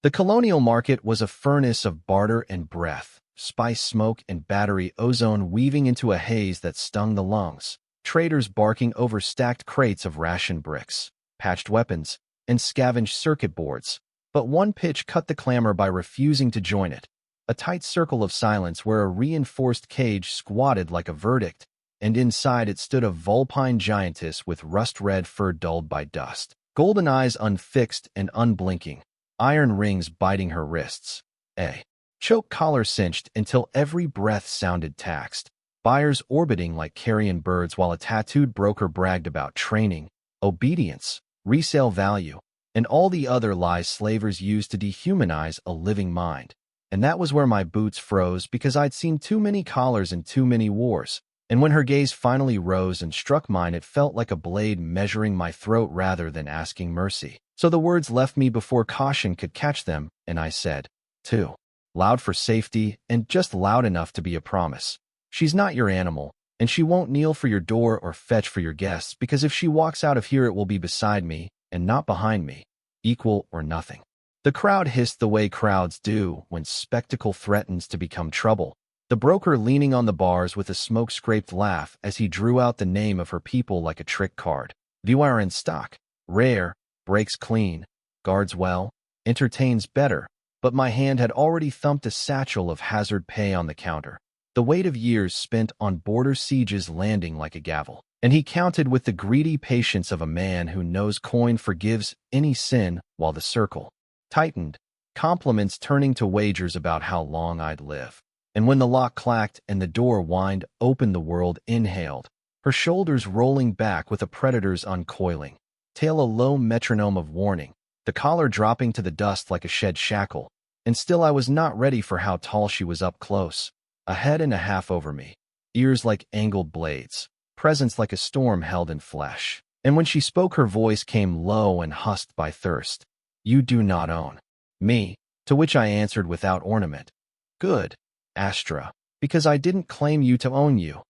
The colonial market was a furnace of barter and breath, spice smoke and battery ozone weaving into a haze that stung the lungs, traders barking over stacked crates of ration bricks, patched weapons, and scavenged circuit boards. But one pitch cut the clamor by refusing to join it, a tight circle of silence where a reinforced cage squatted like a verdict, and inside it stood a vulpine giantess with rust-red fur dulled by dust, golden eyes unfixed and unblinking, iron rings biting her wrists, a choke collar cinched until every breath sounded taxed, buyers orbiting like carrion birds while a tattooed broker bragged about training, obedience, resale value, and all the other lies slavers use to dehumanize a living mind. And that was where my boots froze because I'd seen too many collars and too many wars. And when her gaze finally rose and struck mine, it felt like a blade measuring my throat rather than asking mercy. So the words left me before caution could catch them, and I said, too loud for safety and just loud enough to be a promise. She's not your animal, and she won't kneel for your door or fetch for your guests, because if she walks out of here it will be beside me and not behind me, equal or nothing. The crowd hissed the way crowds do when spectacle threatens to become trouble, the broker leaning on the bars with a smoke-scraped laugh as he drew out the name of her people like a trick card. Viewer in stock, rare, breaks clean, guards well, entertains better, but my hand had already thumped a satchel of hazard pay on the counter, the weight of years spent on border sieges landing like a gavel. And he counted with the greedy patience of a man who knows coin forgives any sin while the circle tightened, compliments turning to wagers about how long I'd live. And when the lock clacked and the door whined open, the world inhaled, her shoulders rolling back with a predator's uncoiling, tail a low metronome of warning, the collar dropping to the dust like a shed shackle. And still I was not ready for how tall she was up close, a head and a half over me, ears like angled blades, presence like a storm held in flesh. And when she spoke, her voice came low and husked by thirst. You do not own me, to which I answered without ornament. Good, Astra, because I didn't claim you to own you.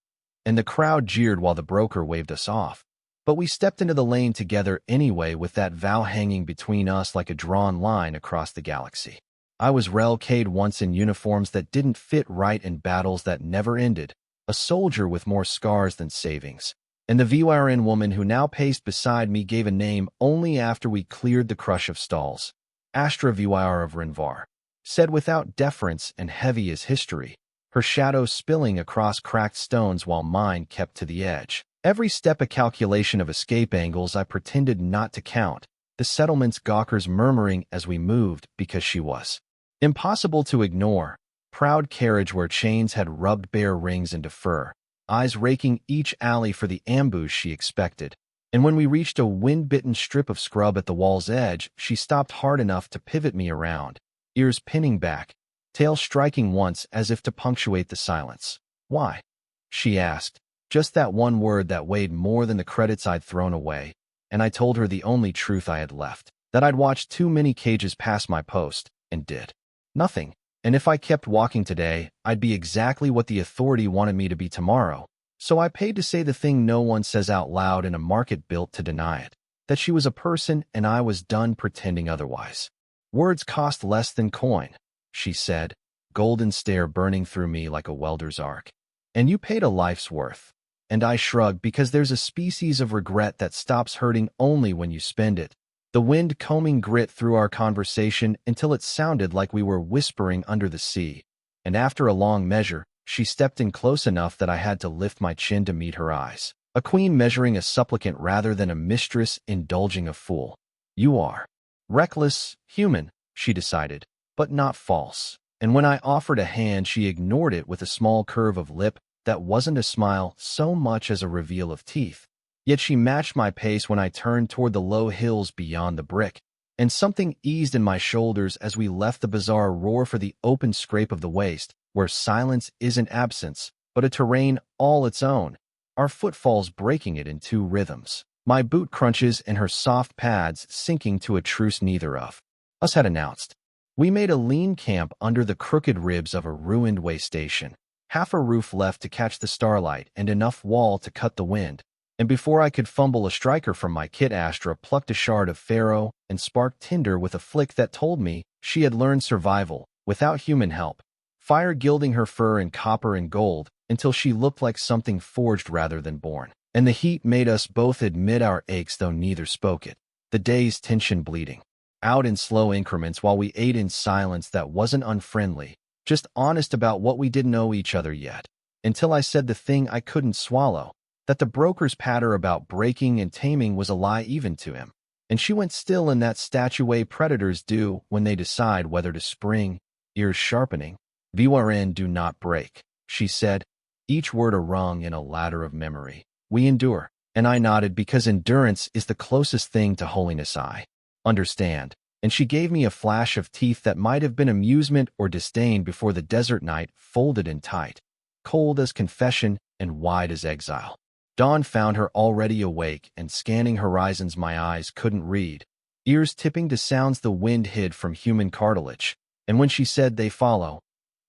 And the crowd jeered while the broker waved us off. But we stepped into the lane together anyway, with that vow hanging between us like a drawn line across the galaxy. I was relcade once in uniforms that didn't fit right and battles that never ended, a soldier with more scars than savings. And the VYRN woman who now paced beside me gave a name only after we cleared the crush of stalls. Astra VYR of Renvar, said without deference and heavy as history, her shadow spilling across cracked stones while mine kept to the edge. Every step a calculation of escape angles I pretended not to count, the settlement's gawkers murmuring as we moved because she was impossible to ignore, proud carriage where chains had rubbed bare rings into fur, eyes raking each alley for the ambush she expected. And when we reached a wind-bitten strip of scrub at the wall's edge, she stopped hard enough to pivot me around, ears pinning back, tail striking once as if to punctuate the silence. Why? She asked. Just that one word that weighed more than the credits I'd thrown away, and I told her the only truth I had left, that I'd watched too many cages pass my post, and did nothing. And if I kept walking today, I'd be exactly what the authority wanted me to be tomorrow. So I paid to say the thing no one says out loud in a market built to deny it, that she was a person and I was done pretending otherwise. Words cost less than coin, she said, golden stare burning through me like a welder's arc. And you paid a life's worth. And I shrugged, because there's a species of regret that stops hurting only when you spend it. The wind combing grit through our conversation until it sounded like we were whispering under the sea. And after a long measure, she stepped in close enough that I had to lift my chin to meet her eyes. A queen measuring a supplicant rather than a mistress indulging a fool. You are reckless, human, she decided, but not false. And when I offered a hand, she ignored it with a small curve of lip that wasn't a smile so much as a reveal of teeth. Yet she matched my pace when I turned toward the low hills beyond the brick, and something eased in my shoulders as we left the bizarre roar for the open scrape of the waste, where silence isn't absence, but a terrain all its own, our footfalls breaking it in two rhythms, my boot crunches and her soft pads sinking to a truce neither of us had announced. We made a lean camp under the crooked ribs of a ruined way station, half a roof left to catch the starlight and enough wall to cut the wind. And before I could fumble a striker from my kit, Astra plucked a shard of ferro and sparked tinder with a flick that told me She had learned survival, without human help, fire gilding her fur in copper and gold until she looked like something forged rather than born. And the heat made us both admit our aches, though neither spoke it. The day's tension bleeding out in slow increments while we ate in silence that wasn't unfriendly, just honest about what we didn't know each other yet, until I said the thing I couldn't swallow, that the broker's patter about breaking and taming was a lie even to him. And she went still in that statue way predators do when they decide whether to spring, ears sharpening. "VRN do not break," she said, each word a rung in a ladder of memory. "We endure." And I nodded because endurance is the closest thing to holiness I understand. And she gave me a flash of teeth that might have been amusement or disdain before the desert night folded in tight, cold as confession and wide as exile. Dawn found her already awake and scanning horizons my eyes couldn't read, ears tipping to sounds the wind hid from human cartilage. And when she said they follow,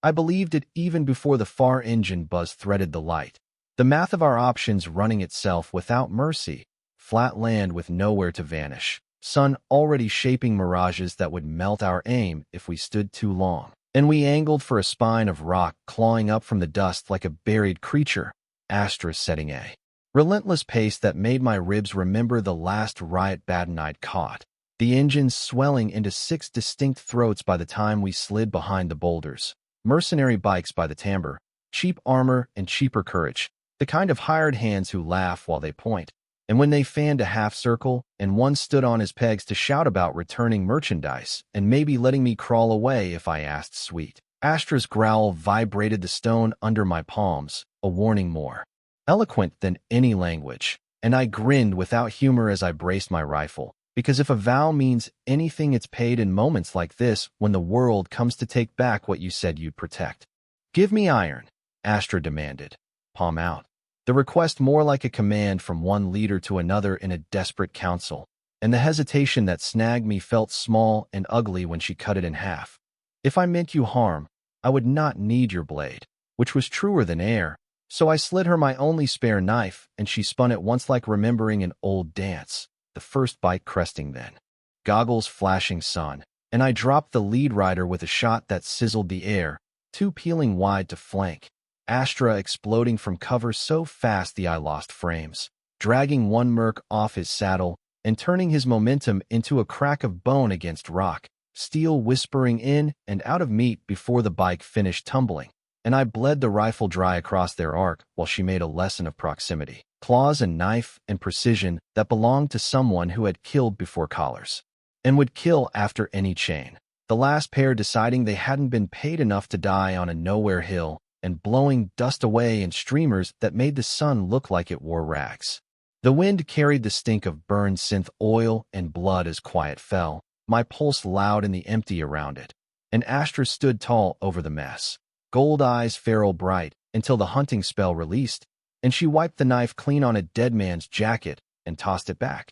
I believed it even before the far engine buzz threaded the light. The math of our options running itself without mercy, flat land with nowhere to vanish, sun already shaping mirages that would melt our aim if we stood too long. And we angled for a spine of rock clawing up from the dust like a buried creature, Astra setting a relentless pace that made my ribs remember the last riot baton I'd caught, the engines swelling into 6 distinct throats by the time we slid behind the boulders. Mercenary bikes by the timbre, cheap armor and cheaper courage, the kind of hired hands who laugh while they point. And when they fanned a half circle and one stood on his pegs to shout about returning merchandise and maybe letting me crawl away if I asked sweet, Astra's growl vibrated the stone under my palms, a warning more eloquent than any language. And I grinned without humor as I braced my rifle, because if a vow means anything, it's paid in moments like this when the world comes to take back what you said you'd protect. "Give me iron," Astra demanded, palm out. The request more like a command from one leader to another in a desperate council, and the hesitation that snagged me felt small and ugly when she cut it in half. "If I meant you harm, I would not need your blade," which was truer than air. So I slid her my only spare knife, and she spun at once like remembering an old dance, the first bite cresting then. Goggles flashing sun, and I dropped the lead rider with a shot that sizzled the air, 2 peeling wide to flank. Astra exploding from cover so fast the eye lost frames, dragging one merc off his saddle and turning his momentum into a crack of bone against rock, steel whispering in and out of meat before the bike finished tumbling. And I bled the rifle dry across their arc while she made a lesson of proximity, claws and knife and precision that belonged to someone who had killed before collars, and would kill after any chain. The last pair deciding they hadn't been paid enough to die on a nowhere hill, and blowing dust away in streamers that made the sun look like it wore rags. The wind carried the stink of burned synth oil and blood as quiet fell, my pulse loud in the empty around it. And Astra stood tall over the mess, gold eyes feral bright, until the hunting spell released, and she wiped the knife clean on a dead man's jacket and tossed it back.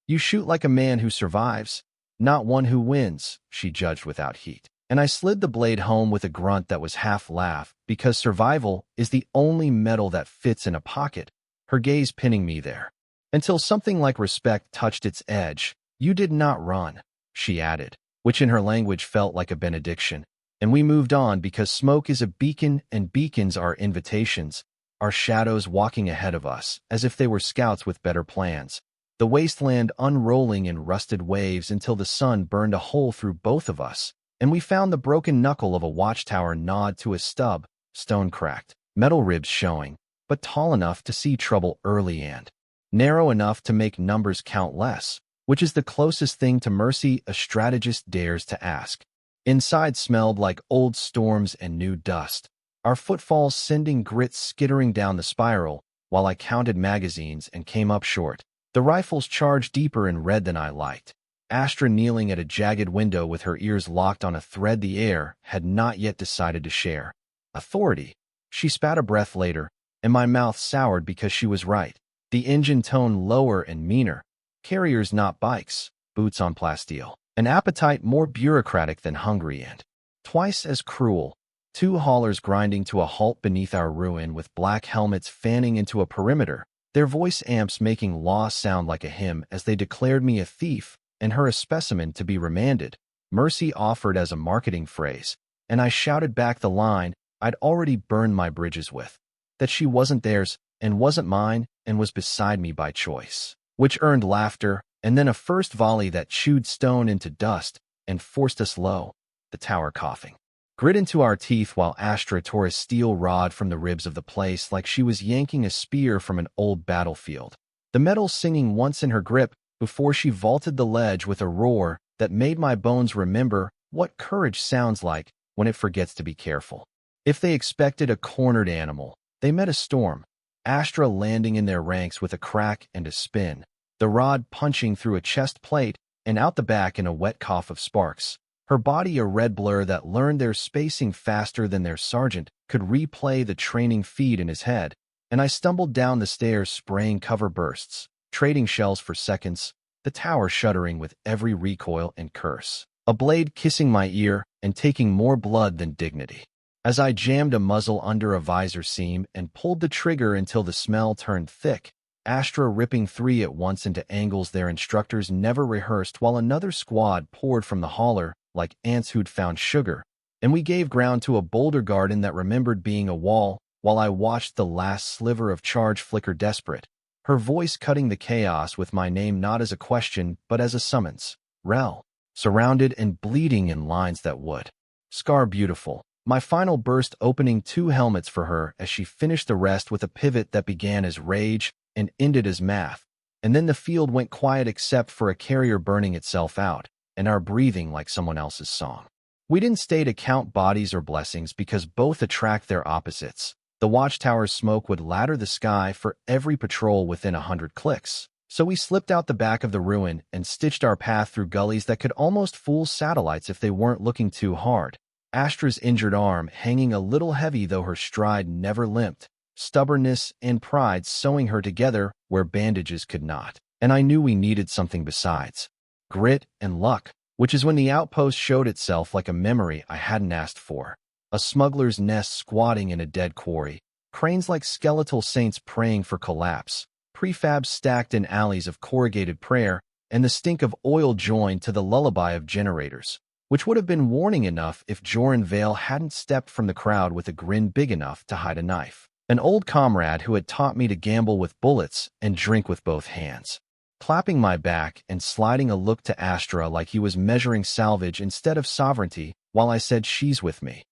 "You shoot like a man who survives, not one who wins," she judged without heat. And I slid the blade home with a grunt that was half laugh, because survival is the only metal that fits in a pocket, her gaze pinning me there. Until something like respect touched its edge. "You did not run," she added, which in her language felt like a benediction. And we moved on because smoke is a beacon and beacons are invitations, our shadows walking ahead of us, as if they were scouts with better plans. The wasteland unrolling in rusted waves until the sun burned a hole through both of us, and we found the broken knuckle of a watchtower gnawed to a stub, stone cracked, metal ribs showing, but tall enough to see trouble early and narrow enough to make numbers count less, which is the closest thing to mercy a strategist dares to ask. Inside smelled like old storms and new dust, our footfalls sending grit skittering down the spiral, while I counted magazines and came up short. The rifles charged deeper in red than I liked. Astra, kneeling at a jagged window with her ears locked on a thread the air had not yet decided to share. "Authority." She spat a breath later, and my mouth soured because she was right. The engine tone lower and meaner. Carriers not bikes, boots on plasteel. An appetite more bureaucratic than hungry and twice as cruel. 2 haulers grinding to a halt beneath our ruin with black helmets fanning into a perimeter, their voice amps making law sound like a hymn as they declared me a thief and her a specimen to be remanded. Mercy offered as a marketing phrase, and I shouted back the line I'd already burned my bridges with, that she wasn't theirs and wasn't mine and was beside me by choice, which earned laughter and then a first volley that chewed stone into dust and forced us low, the tower coughing. Grit into our teeth while Astra tore a steel rod from the ribs of the place like she was yanking a spear from an old battlefield, the metal singing once in her grip before she vaulted the ledge with a roar that made my bones remember what courage sounds like when it forgets to be careful. If they expected a cornered animal, they met a storm, Astra landing in their ranks with a crack and a spin, the rod punching through a chest plate and out the back in a wet cough of sparks, her body a red blur that learned their spacing faster than their sergeant could replay the training feed in his head, and I stumbled down the stairs spraying cover bursts, trading shells for seconds, the tower shuddering with every recoil and curse, a blade kissing my ear and taking more blood than dignity. As I jammed a muzzle under a visor seam and pulled the trigger until the smell turned thick, Astra ripping three at once into angles their instructors never rehearsed while another squad poured from the hauler like ants who'd found sugar, and we gave ground to a boulder garden that remembered being a wall while I watched the last sliver of charge flicker desperate, her voice cutting the chaos with my name not as a question but as a summons. Rel. Surrounded and bleeding in lines that would scar beautiful. My final burst opening 2 helmets for her as she finished the rest with a pivot that began as rage and ended as math, and then the field went quiet except for a carrier burning itself out, and our breathing like someone else's song. We didn't stay to count bodies or blessings because both attract their opposites. The watchtower's smoke would ladder the sky for every patrol within 100 clicks, so we slipped out the back of the ruin and stitched our path through gullies that could almost fool satellites if they weren't looking too hard. Astra's injured arm hanging a little heavy though her stride never limped, stubbornness and pride sewing her together where bandages could not. And I knew we needed something besides grit and luck, which is when the outpost showed itself like a memory I hadn't asked for. A smuggler's nest squatting in a dead quarry, cranes like skeletal saints praying for collapse, prefabs stacked in alleys of corrugated prayer, and the stink of oil joined to the lullaby of generators, which would have been warning enough if Joran Vale hadn't stepped from the crowd with a grin big enough to hide a knife. An old comrade who had taught me to gamble with bullets and drink with both hands, clapping my back and sliding a look to Astra like he was measuring salvage instead of sovereignty while I said she's with me.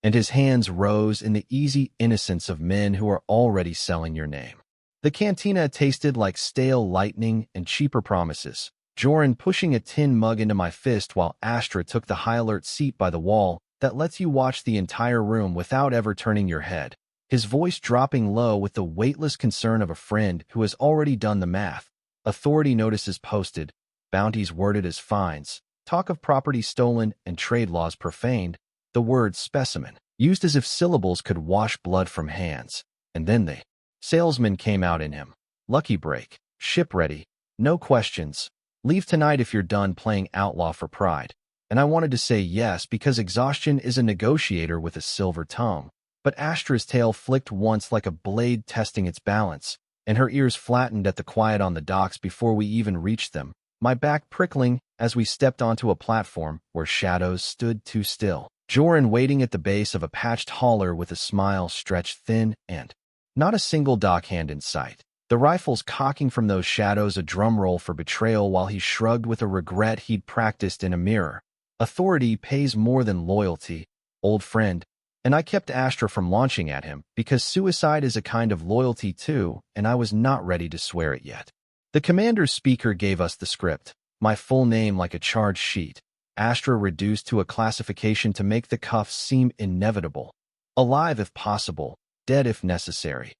And his hands rose in the easy innocence of men who are already selling your name. The cantina tasted like stale lightning and cheaper promises, Joran pushing a tin mug into my fist while Astra took the high-alert seat by the wall that lets you watch the entire room without ever turning your head, his voice dropping low with the weightless concern of a friend who has already done the math. Authority notices posted, bounties worded as fines, talk of property stolen and trade laws profaned, the word specimen used as if syllables could wash blood from hands, and then the salesman came out in him. Lucky break, ship ready, no questions, leave tonight if you're done playing outlaw for pride. And I wanted to say yes because exhaustion is a negotiator with a silver tongue, but Astra's tail flicked once like a blade testing its balance, and her ears flattened at the quiet on the docks before we even reached them, my back prickling as we stepped onto a platform where shadows stood too still. Joran waiting at the base of a patched hauler with a smile stretched thin and not a single dockhand in sight. The rifles cocking from those shadows a drum roll for betrayal while he shrugged with a regret he'd practiced in a mirror. Authority pays more than loyalty, old friend. And I kept Astra from launching at him because suicide is a kind of loyalty too, and I was not ready to swear it yet. The commander's speaker gave us the script, my full name like a charge sheet, Astra reduced to a classification to make the cuffs seem inevitable. Alive if possible, dead if necessary.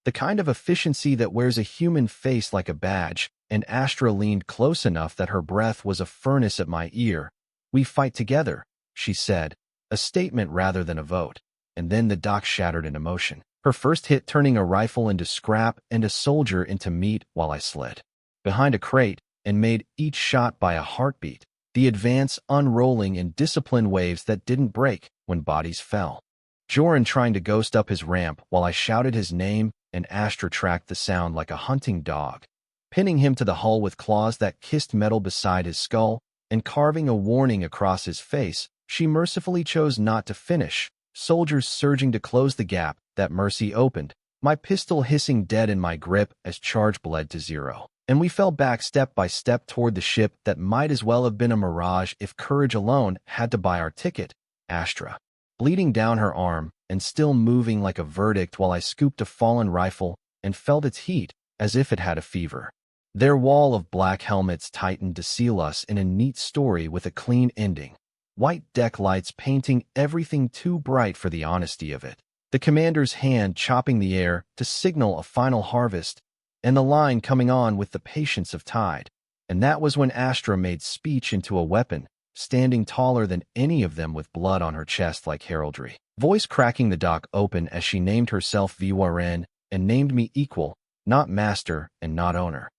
The kind of efficiency that wears a human face like a badge, and Astra leaned close enough that her breath was a furnace at my ear. We fight together, she said, a statement rather than a vote. And then the dock shattered in emotion, her first hit turning a rifle into scrap and a soldier into meat while I slid behind a crate and made each shot by a heartbeat, the advance unrolling in discipline waves that didn't break when bodies fell. Joran trying to ghost up his ramp while I shouted his name, and Astra tracked the sound like a hunting dog, pinning him to the hull with claws that kissed metal beside his skull, and carving a warning across his face, she mercifully chose not to finish, soldiers surging to close the gap that Mercy opened, my pistol hissing dead in my grip as charge bled to zero. And we fell back step by step toward the ship that might as well have been a mirage if courage alone had to buy our ticket, Astra, bleeding down her arm and still moving like a verdict while I scooped a fallen rifle and felt its heat as if it had a fever. Their wall of black helmets tightened to seal us in a neat story with a clean ending, white deck lights painting everything too bright for the honesty of it, the commander's hand chopping the air to signal a final harvest, and the line coming on with the patience of tide. And that was when Astra made speech into a weapon, standing taller than any of them with blood on her chest like heraldry, voice cracking the dock open as she named herself Viwaren and named me equal, not master and not owner.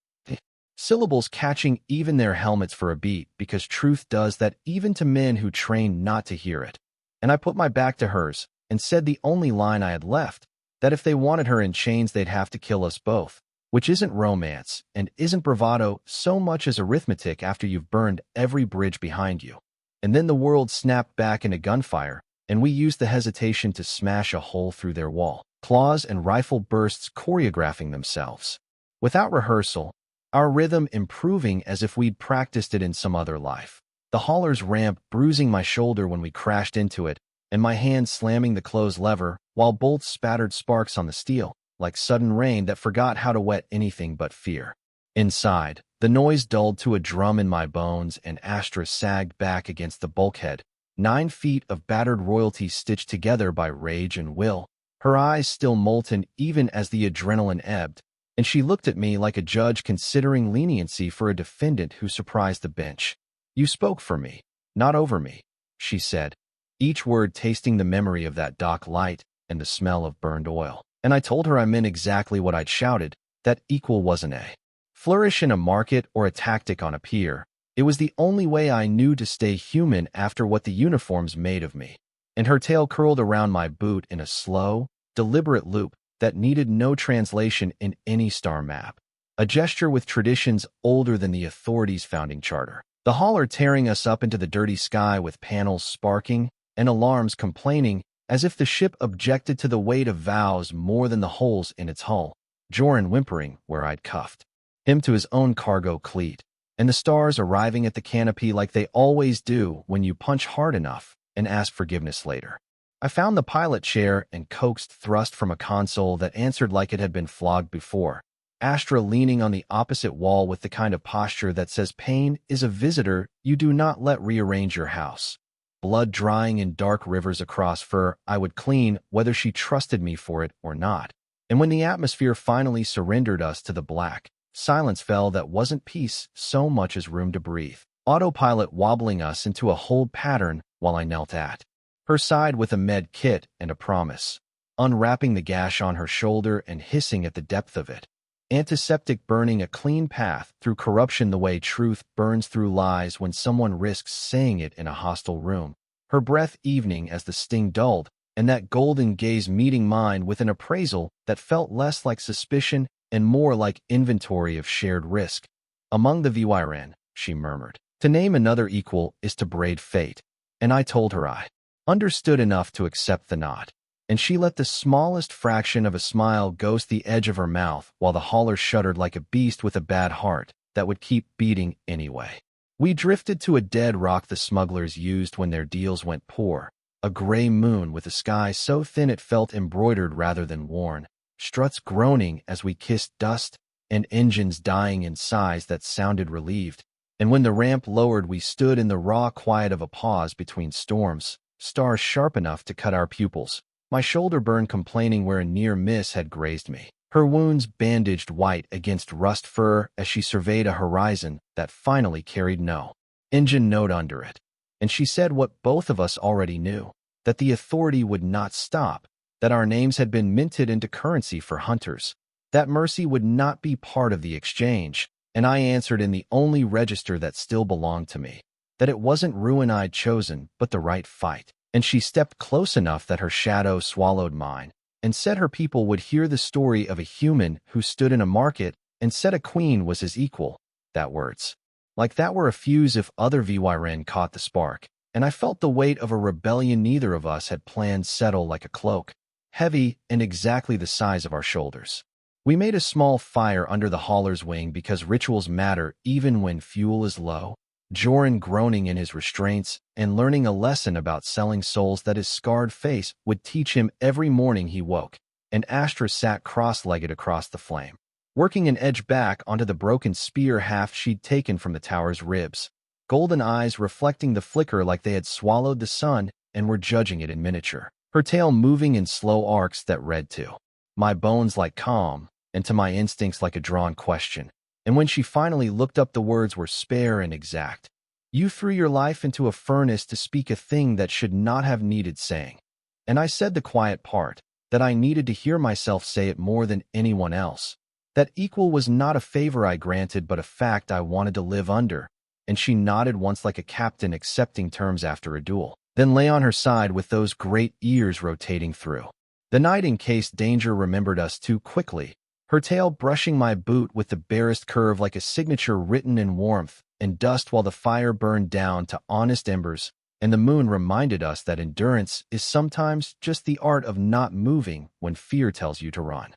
Syllables catching even their helmets for a beat because truth does that even to men who train not to hear it. And I put my back to hers and said the only line I had left, that if they wanted her in chains they'd have to kill us both, which isn't romance and isn't bravado so much as arithmetic after you've burned every bridge behind you. And then the world snapped back into gunfire, and we used the hesitation to smash a hole through their wall, claws and rifle bursts choreographing themselves. Without rehearsal, our rhythm improving as if we'd practiced it in some other life. The hauler's ramp bruising my shoulder when we crashed into it, and my hand slamming the close lever while bolts spattered sparks on the steel, like sudden rain that forgot how to wet anything but fear. Inside, the noise dulled to a drum in my bones and Astra sagged back against the bulkhead, 9 feet of battered royalty stitched together by rage and will, her eyes still molten even as the adrenaline ebbed, and she looked at me like a judge considering leniency for a defendant who surprised the bench. "You spoke for me, not over me," she said, each word tasting the memory of that dock light and the smell of burned oil. And I told her I meant exactly what I'd shouted, that equal wasn't a flourish in a market or a tactic on a pier. It was the only way I knew to stay human after what the uniforms made of me. And her tail curled around my boot in a slow, deliberate loop that needed no translation in any star map, a gesture with traditions older than the authorities' founding charter. The hauler tearing us up into the dirty sky with panels sparking and alarms complaining as if the ship objected to the weight of vows more than the holes in its hull, Joran whimpering where I'd cuffed him to his own cargo cleat, and the stars arriving at the canopy like they always do when you punch hard enough and ask forgiveness later. I found the pilot chair and coaxed thrust from a console that answered like it had been flogged before, Astra leaning on the opposite wall with the kind of posture that says pain is a visitor you do not let rearrange your house. Blood drying in dark rivers across fur I would clean whether she trusted me for it or not. And when the atmosphere finally surrendered us to the black, silence fell that wasn't peace so much as room to breathe, autopilot wobbling us into a hold pattern while I knelt at her side with a med kit and a promise, unwrapping the gash on her shoulder and hissing at the depth of it. Antiseptic burning a clean path through corruption the way truth burns through lies when someone risks saying it in a hostile room. Her breath evening as the sting dulled, and that golden gaze meeting mine with an appraisal that felt less like suspicion and more like inventory of shared risk. "Among the Viwaren," she murmured. "To name another equal is to braid fate." And I told her I understood enough to accept the nod, and she let the smallest fraction of a smile ghost the edge of her mouth while the hauler shuddered like a beast with a bad heart that would keep beating anyway. We drifted to a dead rock the smugglers used when their deals went poor, a gray moon with a sky so thin it felt embroidered rather than worn, struts groaning as we kissed dust, and engines dying in sighs that sounded relieved. And when the ramp lowered we stood in the raw quiet of a pause between storms, stars sharp enough to cut our pupils, my shoulder burn complaining where a near miss had grazed me, her wounds bandaged white against rust fur as she surveyed a horizon that finally carried no engine note under it. And she said what both of us already knew, that the authority would not stop, that our names had been minted into currency for hunters, that mercy would not be part of the exchange, and I answered in the only register that still belonged to me, that it wasn't ruin I'd chosen, but the right fight. And she stepped close enough that her shadow swallowed mine, and said her people would hear the story of a human who stood in a market and said a queen was his equal. That words Like that were a fuse if other VYRN caught the spark, and I felt the weight of a rebellion neither of us had planned settle like a cloak, heavy and exactly the size of our shoulders. We made a small fire under the hauler's wing because rituals matter even when fuel is low, Joran groaning in his restraints and learning a lesson about selling souls that his scarred face would teach him every morning he woke, and Astra sat cross-legged across the flame, working an edge back onto the broken spear haft she'd taken from the tower's ribs, golden eyes reflecting the flicker like they had swallowed the sun and were judging it in miniature, her tail moving in slow arcs that read to my bones like calm, and to my instincts like a drawn question. And when she finally looked up, the words were spare and exact. You threw your life into a furnace to speak a thing that should not have needed saying. And I said the quiet part, that I needed to hear myself say it more than anyone else. That equal was not a favor I granted but a fact I wanted to live under. And she nodded once like a captain accepting terms after a duel, then lay on her side with those great ears rotating through the night in case danger remembered us too quickly, her tail brushing my boot with the barest curve like a signature written in warmth and dust while the fire burned down to honest embers, and the moon reminded us that endurance is sometimes just the art of not moving when fear tells you to run.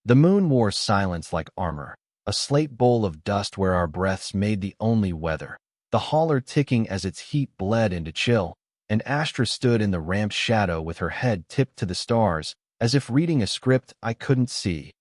The moon wore silence like armor, a slate bowl of dust where our breaths made the only weather, the hauler ticking as its heat bled into chill, and Astra stood in the ramped shadow with her head tipped to the stars, as if reading a script I couldn't see,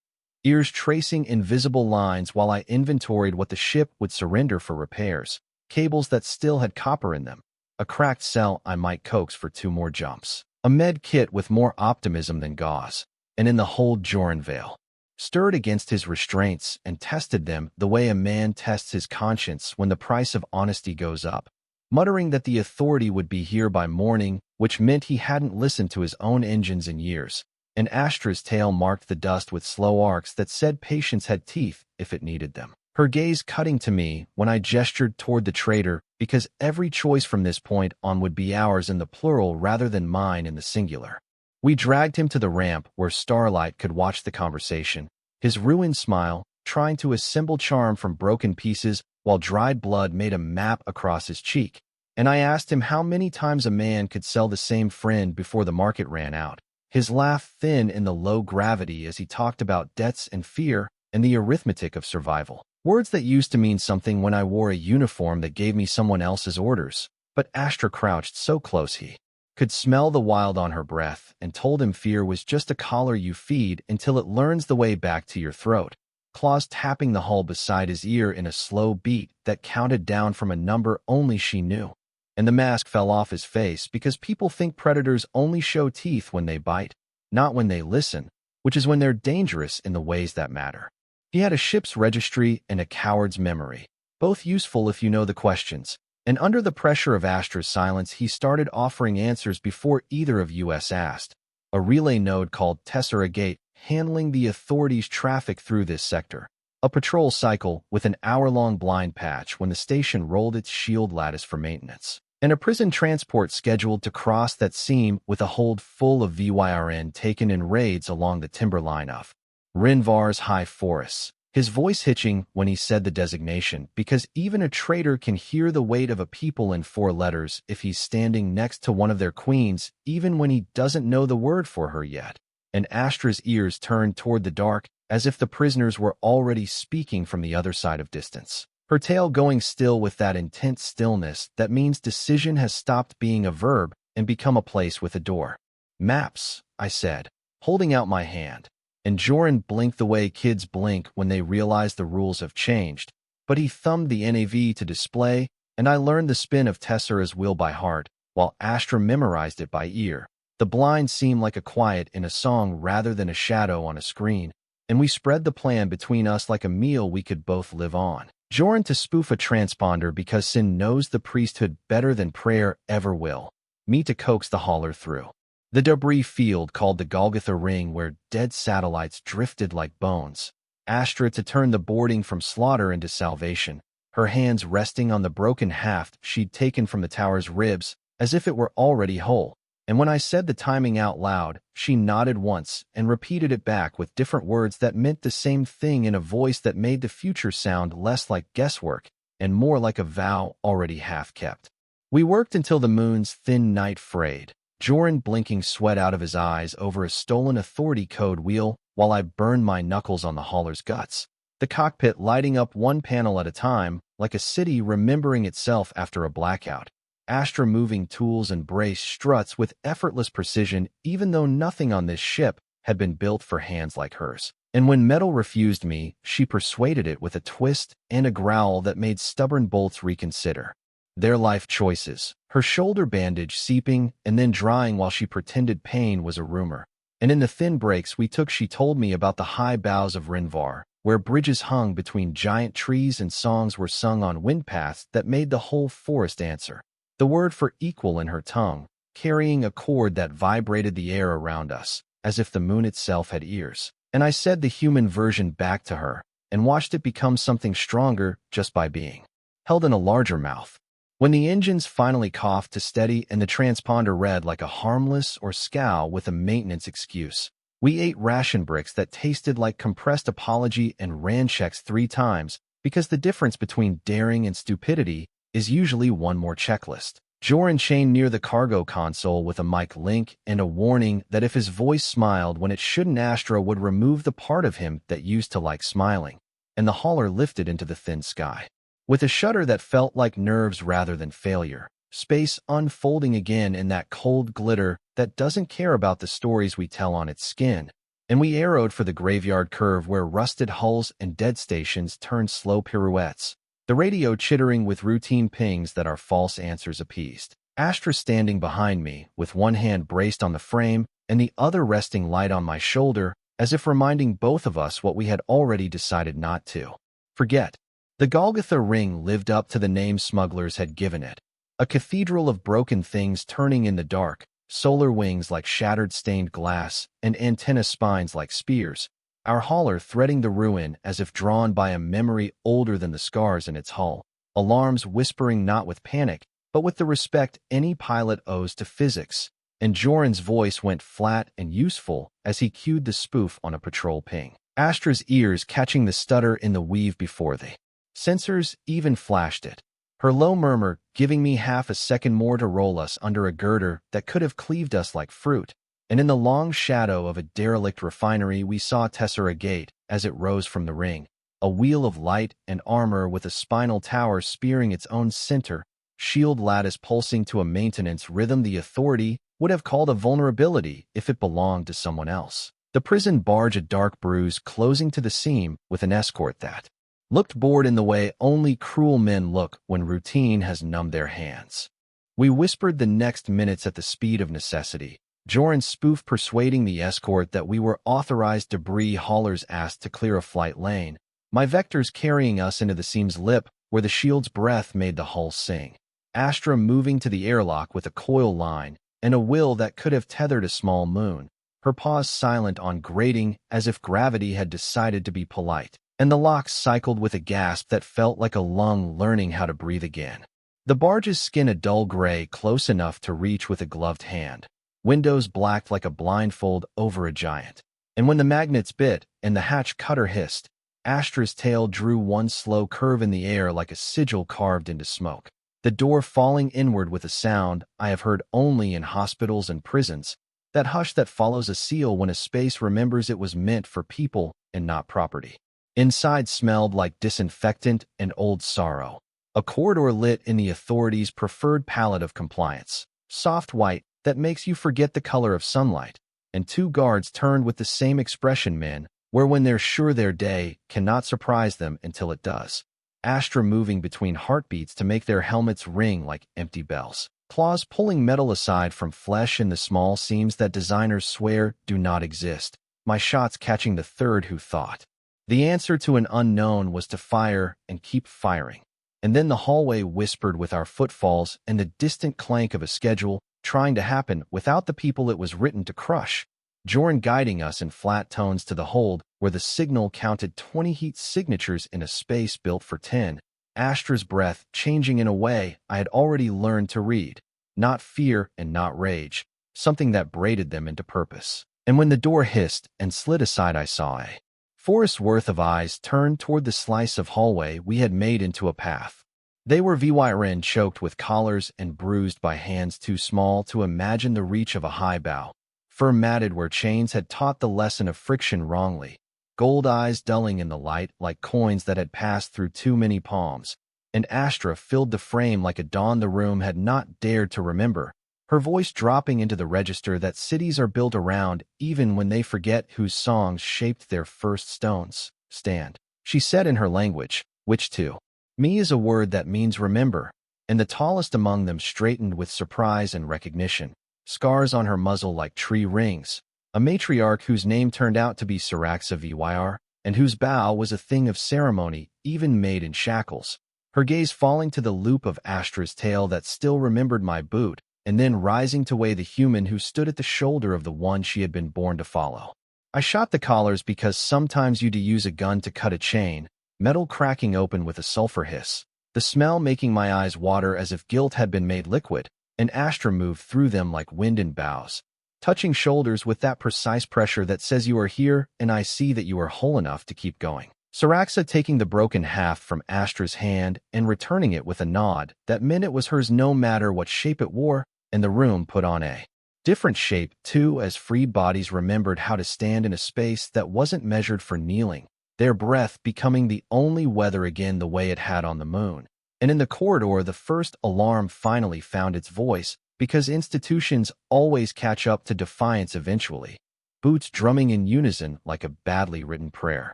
ears tracing invisible lines while I inventoried what the ship would surrender for repairs, cables that still had copper in them, a cracked cell I might coax for 2 more jumps, a med kit with more optimism than gauze, and in the hold Joran Vale stirred against his restraints and tested them the way a man tests his conscience when the price of honesty goes up, muttering that the authority would be here by morning, which meant he hadn't listened to his own engines in years, and Astra's tail marked the dust with slow arcs that said patience had teeth if it needed them, her gaze cutting to me when I gestured toward the traitor because every choice from this point on would be ours in the plural rather than mine in the singular. We dragged him to the ramp where Starlight could watch the conversation, his ruined smile, trying to assemble charm from broken pieces while dried blood made a map across his cheek, and I asked him how many times a man could sell the same friend before the market ran out, his laugh thin in the low gravity as he talked about debts and fear and the arithmetic of survival, words that used to mean something when I wore a uniform that gave me someone else's orders, but Astra crouched so close he could smell the wild on her breath and told him fear was just a collar you feed until it learns the way back to your throat, claws tapping the hull beside his ear in a slow beat that counted down from a number only she knew. And the mask fell off his face because people think predators only show teeth when they bite, not when they listen, which is when they're dangerous in the ways that matter. He had a ship's registry and a coward's memory, both useful if you know the questions, and under the pressure of Astra's silence he started offering answers before either of us asked. A relay node called Tessera Gate handling the authorities' traffic through this sector, a patrol cycle with an hour-long blind patch when the station rolled its shield lattice for maintenance, and a prison transport scheduled to cross that seam with a hold full of VYRN taken in raids along the timberline of Rinvar's high forests, his voice hitching when he said the designation because even a traitor can hear the weight of a people in 4 letters if he's standing next to one of their queens even when he doesn't know the word for her yet, and Astra's ears turned toward the dark as if the prisoners were already speaking from the other side of distance, her tail going still with that intense stillness that means decision has stopped being a verb and become a place with a door. Maps, I said, holding out my hand, and Joran blinked the way kids blink when they realize the rules have changed, but he thumbed the NAV to display, and I learned the spin of Tessera's wheel by heart, while Astra memorized it by ear. The blind seemed like a quiet in a song rather than a shadow on a screen, and we spread the plan between us like a meal we could both live on. Joran to spoof a transponder because sin knows the priesthood better than prayer ever will. Me to coax the hauler through the debris field called the Golgotha Ring where dead satellites drifted like bones. Astra to turn the boarding from slaughter into salvation, her hands resting on the broken haft she'd taken from the tower's ribs as if it were already whole. And when I said the timing out loud, she nodded once and repeated it back with different words that meant the same thing in a voice that made the future sound less like guesswork and more like a vow already half-kept. We worked until the moon's thin night frayed, Joran blinking sweat out of his eyes over a stolen authority code wheel while I burned my knuckles on the hauler's guts. The cockpit lighting up one panel at a time, like a city remembering itself after a blackout. Astra moving tools and brace struts with effortless precision even though nothing on this ship had been built for hands like hers. And when metal refused me, she persuaded it with a twist and a growl that made stubborn bolts reconsider their life choices. Her shoulder bandage seeping and then drying while she pretended pain was a rumor. And in the thin breaks we took, she told me about the high boughs of Rinvar, where bridges hung between giant trees and songs were sung on windpaths that made the whole forest answer. The word for equal in her tongue, carrying a chord that vibrated the air around us, as if the moon itself had ears. And I said the human version back to her, and watched it become something stronger just by being held in a larger mouth. When the engines finally coughed to steady and the transponder read like a harmless or scowl with a maintenance excuse, we ate ration bricks that tasted like compressed apology and ran checks 3 times, because the difference between daring and stupidity is usually one more checklist. Joran chained near the cargo console with a mic link and a warning that if his voice smiled when it shouldn't, Astra would remove the part of him that used to like smiling, and the hauler lifted into the thin sky. With a shudder that felt like nerves rather than failure, space unfolding again in that cold glitter that doesn't care about the stories we tell on its skin, and we arrowed for the graveyard curve where rusted hulls and dead stations turned slow pirouettes, the radio chittering with routine pings that our false answers appeased. Astra standing behind me, with one hand braced on the frame and the other resting light on my shoulder, as if reminding both of us what we had already decided not to forget. The Golgotha ring lived up to the name smugglers had given it, a cathedral of broken things turning in the dark, solar wings like shattered stained glass, and antenna spines like spears, our hauler threading the ruin as if drawn by a memory older than the scars in its hull, alarms whispering not with panic, but with the respect any pilot owes to physics, and Joran's voice went flat and useful as he cued the spoof on a patrol ping. Astra's ears catching the stutter in the weave before the sensors even flashed it. Her low murmur giving me half a second more to roll us under a girder that could have cleaved us like fruit. And in the long shadow of a derelict refinery we saw Tessera Gate as it rose from the ring, a wheel of light and armor with a spinal tower spearing its own center, shield lattice pulsing to a maintenance rhythm the Authority would have called a vulnerability if it belonged to someone else. The prison barge a dark bruise closing to the seam with an escort that looked bored in the way only cruel men look when routine has numbed their hands. We whispered the next minutes at the speed of necessity, Joran's spoof persuading the escort that we were authorized debris haulers asked to clear a flight lane, my vectors carrying us into the seam's lip where the shield's breath made the hull sing. Astra moving to the airlock with a coil line and a will that could have tethered a small moon, her paws silent on grating as if gravity had decided to be polite. And the locks cycled with a gasp that felt like a lung learning how to breathe again. The barge's skin a dull gray close enough to reach with a gloved hand. Windows blacked like a blindfold over a giant. And when the magnets bit and the hatch cutter hissed, Astra's tail drew one slow curve in the air like a sigil carved into smoke. The door falling inward with a sound I have heard only in hospitals and prisons, that hush that follows a seal when a space remembers it was meant for people and not property. Inside smelled like disinfectant and old sorrow. A corridor lit in the Authority's preferred palette of compliance, soft white that makes you forget the color of sunlight, and 2 guards turned with the same expression men, where when they're sure their day cannot surprise them until it does. Astra moving between heartbeats to make their helmets ring like empty bells. Claws pulling metal aside from flesh in the small seams that designers swear do not exist. My shots catching the third who thought the answer to an unknown was to fire and keep firing. And then the hallway whispered with our footfalls and the distant clank of a schedule trying to happen without the people it was written to crush. Joran guiding us in flat tones to the hold where the signal counted 20 heat signatures in a space built for 10. Astra's breath changing in a way I had already learned to read. Not fear and not rage, something that braided them into purpose. And when the door hissed and slid aside I saw a forest's worth of eyes turned toward the slice of hallway we had made into a path. They were VYRN choked with collars and bruised by hands too small to imagine the reach of a high bow. Fur matted where chains had taught the lesson of friction wrongly. Gold eyes dulling in the light like coins that had passed through too many palms. And Astra filled the frame like a dawn the room had not dared to remember, her voice dropping into the register that cities are built around even when they forget whose songs shaped their first stones. Stand, she said in her language, which to me is a word that means remember, and the tallest among them straightened with surprise and recognition, scars on her muzzle like tree rings, a matriarch whose name turned out to be Saraxa Vyr, and whose bow was a thing of ceremony even made in shackles, her gaze falling to the loop of Astra's tail that still remembered my boot, and then rising to weigh the human who stood at the shoulder of the one she had been born to follow. I shot the collars because sometimes you'd use a gun to cut a chain, metal cracking open with a sulfur hiss, the smell making my eyes water as if guilt had been made liquid, and Astra moved through them like wind in boughs, touching shoulders with that precise pressure that says you are here and I see that you are whole enough to keep going. Saraxa taking the broken haft from Astra's hand and returning it with a nod that meant it was hers no matter what shape it wore, and the room put on a different shape too as freed bodies remembered how to stand in a space that wasn't measured for kneeling, their breath becoming the only weather again the way it had on the moon. And in the corridor the first alarm finally found its voice, because institutions always catch up to defiance eventually. Boots drumming in unison like a badly written prayer.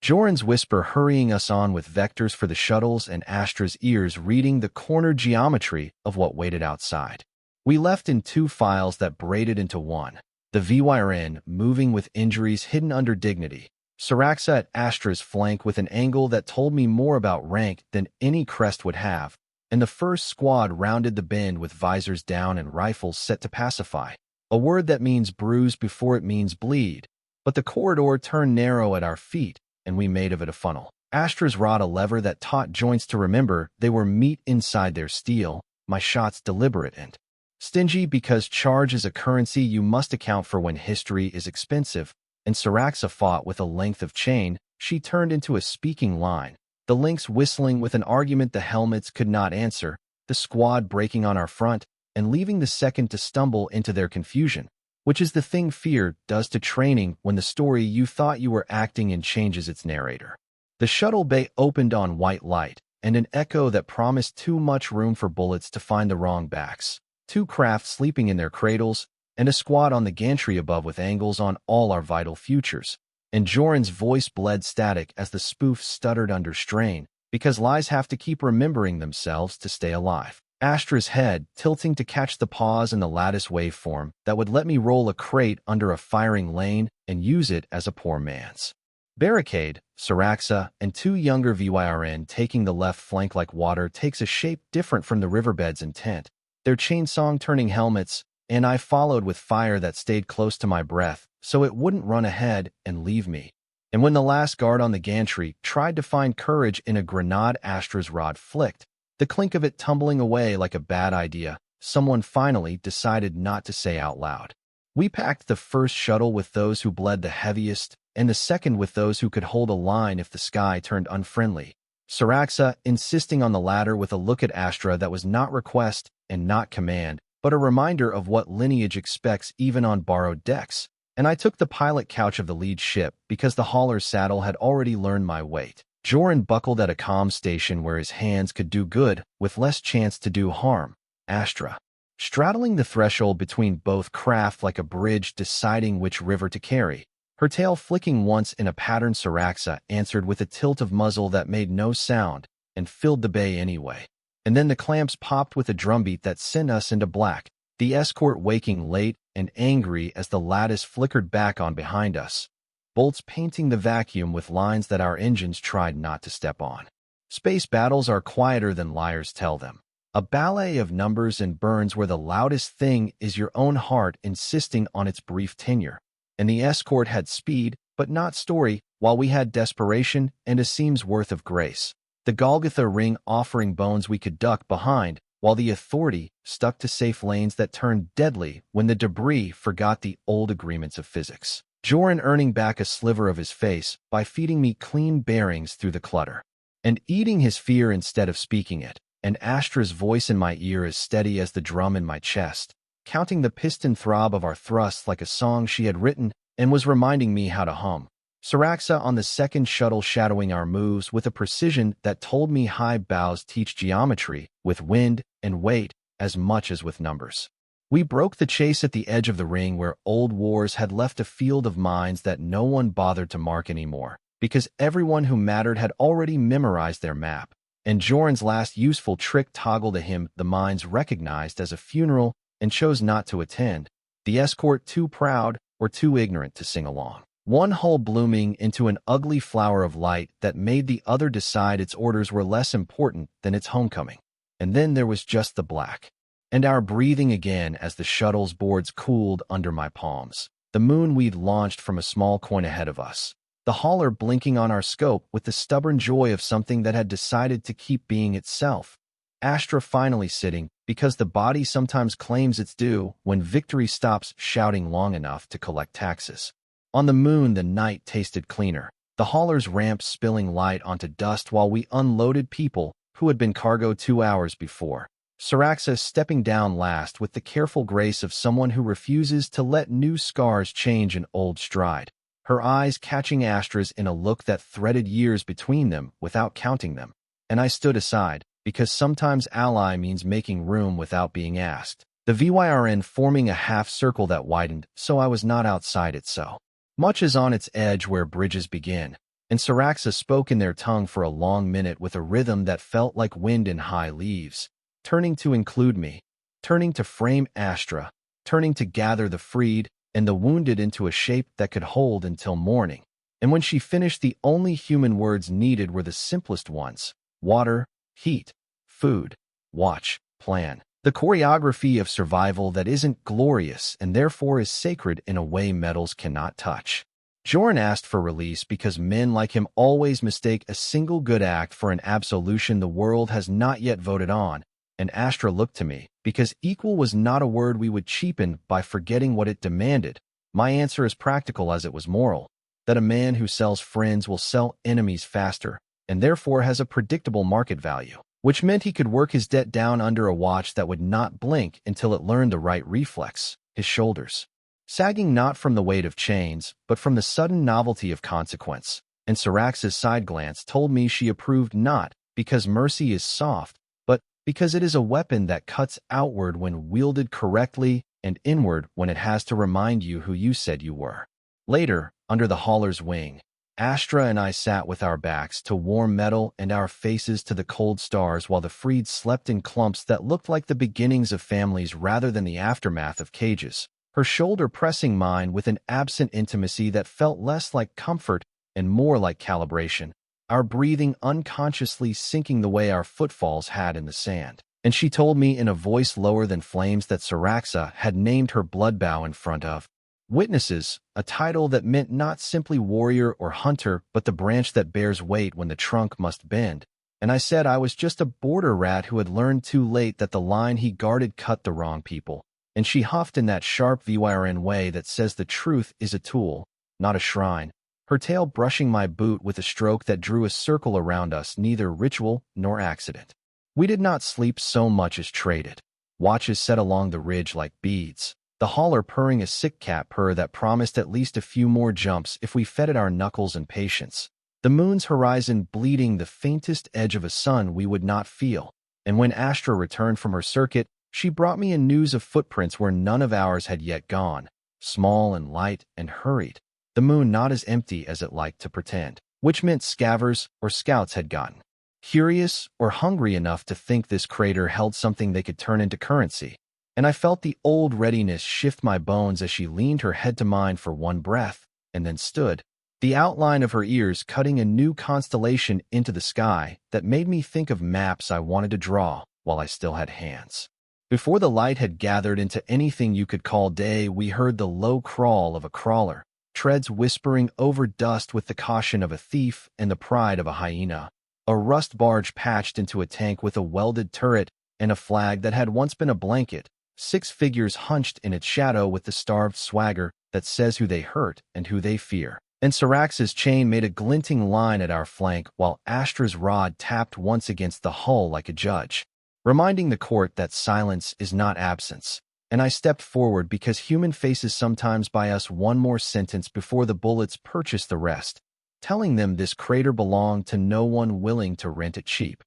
Joran's whisper hurrying us on with vectors for the shuttles and Astra's ears reading the corner geometry of what waited outside. We left in two files that braided into one, the VYRN moving with injuries hidden under dignity, Saraxa at Astra's flank with an angle that told me more about rank than any crest would have, and the first squad rounded the bend with visors down and rifles set to pacify, a word that means bruise before it means bleed, but the corridor turned narrow at our feet, and we made of it a funnel. Astra's rod a lever that taught joints to remember they were meat inside their steel, my shots deliberate and stingy because charge is a currency you must account for when history is expensive, and Saraxa fought with a length of chain she turned into a speaking line, the links whistling with an argument the helmets could not answer, the squad breaking on our front and leaving the second to stumble into their confusion, which is the thing fear does to training when the story you thought you were acting in changes its narrator. The shuttle bay opened on white light, and an echo that promised too much room for bullets to find the wrong backs. Two craft sleeping in their cradles, and a squad on the gantry above with angles on all our vital futures. And Joran's voice bled static as the spoof stuttered under strain, because lies have to keep remembering themselves to stay alive. Astra's head tilting to catch the pause in the lattice waveform that would let me roll a crate under a firing lane and use it as a poor man's barricade. Saraxa and two younger VYRN taking the left flank like water takes a shape different from the riverbed's intent, their chainsong turning helmets, and I followed with fire that stayed close to my breath so it wouldn't run ahead and leave me. And when the last guard on the gantry tried to find courage in a grenade Astra's rod flicked, the clink of it tumbling away like a bad idea, someone finally decided not to say out loud. We packed the first shuttle with those who bled the heaviest, and the second with those who could hold a line if the sky turned unfriendly. Saraxa insisting on the latter with a look at Astra that was not request and not command, but a reminder of what lineage expects even on borrowed decks, and I took the pilot couch of the lead ship because the hauler's saddle had already learned my weight. Joran buckled at a comm station where his hands could do good with less chance to do harm. Astra, straddling the threshold between both craft like a bridge deciding which river to carry, her tail flicking once in a pattern. Saraxa answered with a tilt of muzzle that made no sound and filled the bay anyway. And then the clamps popped with a drumbeat that sent us into black, the escort waking late and angry as the lattice flickered back on behind us, bolts painting the vacuum with lines that our engines tried not to step on. Space battles are quieter than liars tell them. A ballet of numbers and burns where the loudest thing is your own heart insisting on its brief tenure. And the escort had speed, but not story, while we had desperation and a seam's worth of grace. The Golgotha ring offering bones we could duck behind, while the authority stuck to safe lanes that turned deadly when the debris forgot the old agreements of physics. Joran earning back a sliver of his face by feeding me clean bearings through the clutter, and eating his fear instead of speaking it. and Astra's voice in my ear as steady as the drum in my chest, counting the piston throb of our thrusts like a song she had written and was reminding me how to hum. Saraxa on the second shuttle shadowing our moves with a precision that told me high bows teach geometry with wind and weight as much as with numbers. We broke the chase at the edge of the ring where old wars had left a field of mines that no one bothered to mark anymore, because everyone who mattered had already memorized their map, and Joran's last useful trick toggled a hymn the mines recognized as a funeral and chose not to attend, the escort too proud or too ignorant to sing along. One hull blooming into an ugly flower of light that made the other decide its orders were less important than its homecoming. And then there was just the black. And our breathing again as the shuttle's boards cooled under my palms. The moon we'd launched from a small coin ahead of us. The hauler blinking on our scope with the stubborn joy of something that had decided to keep being itself. Astra finally sitting, because the body sometimes claims its due when victory stops shouting long enough to collect taxes. On the moon, the night tasted cleaner, the hauler's ramp spilling light onto dust while we unloaded people who had been cargo 2 hours before. Saraxa stepping down last with the careful grace of someone who refuses to let new scars change an old stride, her eyes catching Astra's in a look that threaded years between them without counting them. And I stood aside, because sometimes ally means making room without being asked. The VYRN forming a half circle that widened, so I was not outside it so much as on its edge where bridges begin, and Saraxa spoke in their tongue for a long minute with a rhythm that felt like wind in high leaves, turning to include me, turning to frame Astra, turning to gather the freed and the wounded into a shape that could hold until morning. And when she finished, the only human words needed were the simplest ones: water, heat, food, watch, plan. The choreography of survival that isn't glorious and therefore is sacred in a way metals cannot touch. Joran asked for release because men like him always mistake a single good act for an absolution the world has not yet voted on, and Astra looked to me, because equal was not a word we would cheapen by forgetting what it demanded. My answer as practical as it was moral, that a man who sells friends will sell enemies faster, and therefore has a predictable market value, which meant he could work his debt down under a watch that would not blink until it learned the right reflex, his shoulders sagging not from the weight of chains, but from the sudden novelty of consequence. And Saraxa's side glance told me she approved not because mercy is soft, but because it is a weapon that cuts outward when wielded correctly and inward when it has to remind you who you said you were. Later, under the hauler's wing, Astra and I sat with our backs to warm metal and our faces to the cold stars while the freed slept in clumps that looked like the beginnings of families rather than the aftermath of cages, her shoulder pressing mine with an absent intimacy that felt less like comfort and more like calibration, our breathing unconsciously syncing the way our footfalls had in the sand. And she told me in a voice lower than flames that Saraxa had named her bloodbow in front of witnesses, a title that meant not simply warrior or hunter, but the branch that bears weight when the trunk must bend. And I said I was just a border rat who had learned too late that the line he guarded cut the wrong people. And she huffed in that sharp VYRN way that says the truth is a tool, not a shrine, her tail brushing my boot with a stroke that drew a circle around us, neither ritual nor accident. We did not sleep so much as traded. Watches set along the ridge like beads, the hauler purring a sick cat purr that promised at least a few more jumps if we fed it our knuckles and patience. The moon's horizon bleeding the faintest edge of a sun we would not feel. And when Astra returned from her circuit, she brought me a news of footprints where none of ours had yet gone, small and light and hurried, the moon not as empty as it liked to pretend, which meant scavers or scouts had gotten curious or hungry enough to think this crater held something they could turn into currency. And I felt the old readiness shift my bones as she leaned her head to mine for one breath, and then stood, the outline of her ears cutting a new constellation into the sky that made me think of maps I wanted to draw while I still had hands. Before the light had gathered into anything you could call day, we heard the low crawl of a crawler, treads whispering over dust with the caution of a thief and the pride of a hyena, a rust barge patched into a tank with a welded turret and a flag that had once been a blanket, 6 figures hunched in its shadow with the starved swagger that says who they hurt and who they fear. and Syrax's chain made a glinting line at our flank while Astra's rod tapped once against the hull like a judge, reminding the court that silence is not absence. And I stepped forward because human faces sometimes buy us one more sentence before the bullets purchase the rest, telling them this crater belonged to no one willing to rent it cheap,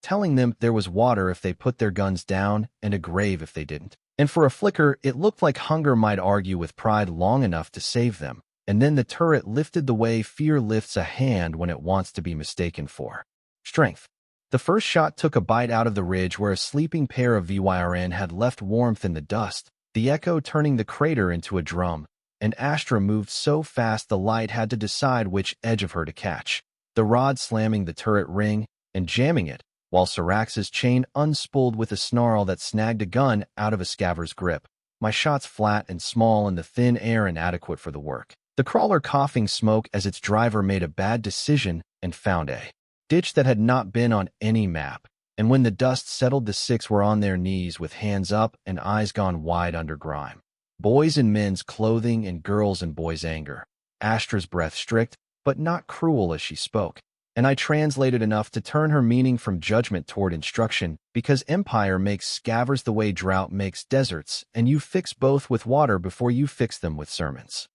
telling them there was water if they put their guns down and a grave if they didn't. And for a flicker, it looked like hunger might argue with pride long enough to save them. And then the turret lifted the way fear lifts a hand when it wants to be mistaken for strength. The first shot took a bite out of the ridge where a sleeping pair of VYRN had left warmth in the dust, the echo turning the crater into a drum, and Astra moved so fast the light had to decide which edge of her to catch, the rod slamming the turret ring and jamming it, while Syrax's chain unspooled with a snarl that snagged a gun out of a scaver's grip, my shots flat and small in the thin air inadequate for the work. The crawler coughing smoke as its driver made a bad decision and found a ditch that had not been on any map, and when the dust settled the six were on their knees with hands up and eyes gone wide under grime. Boys in men's clothing and girls in boys' anger. Astra's breath strict, but not cruel as she spoke, and I translated enough to turn her meaning from judgment toward instruction, because Empire makes scavers the way drought makes deserts, and you fix both with water before you fix them with sermons.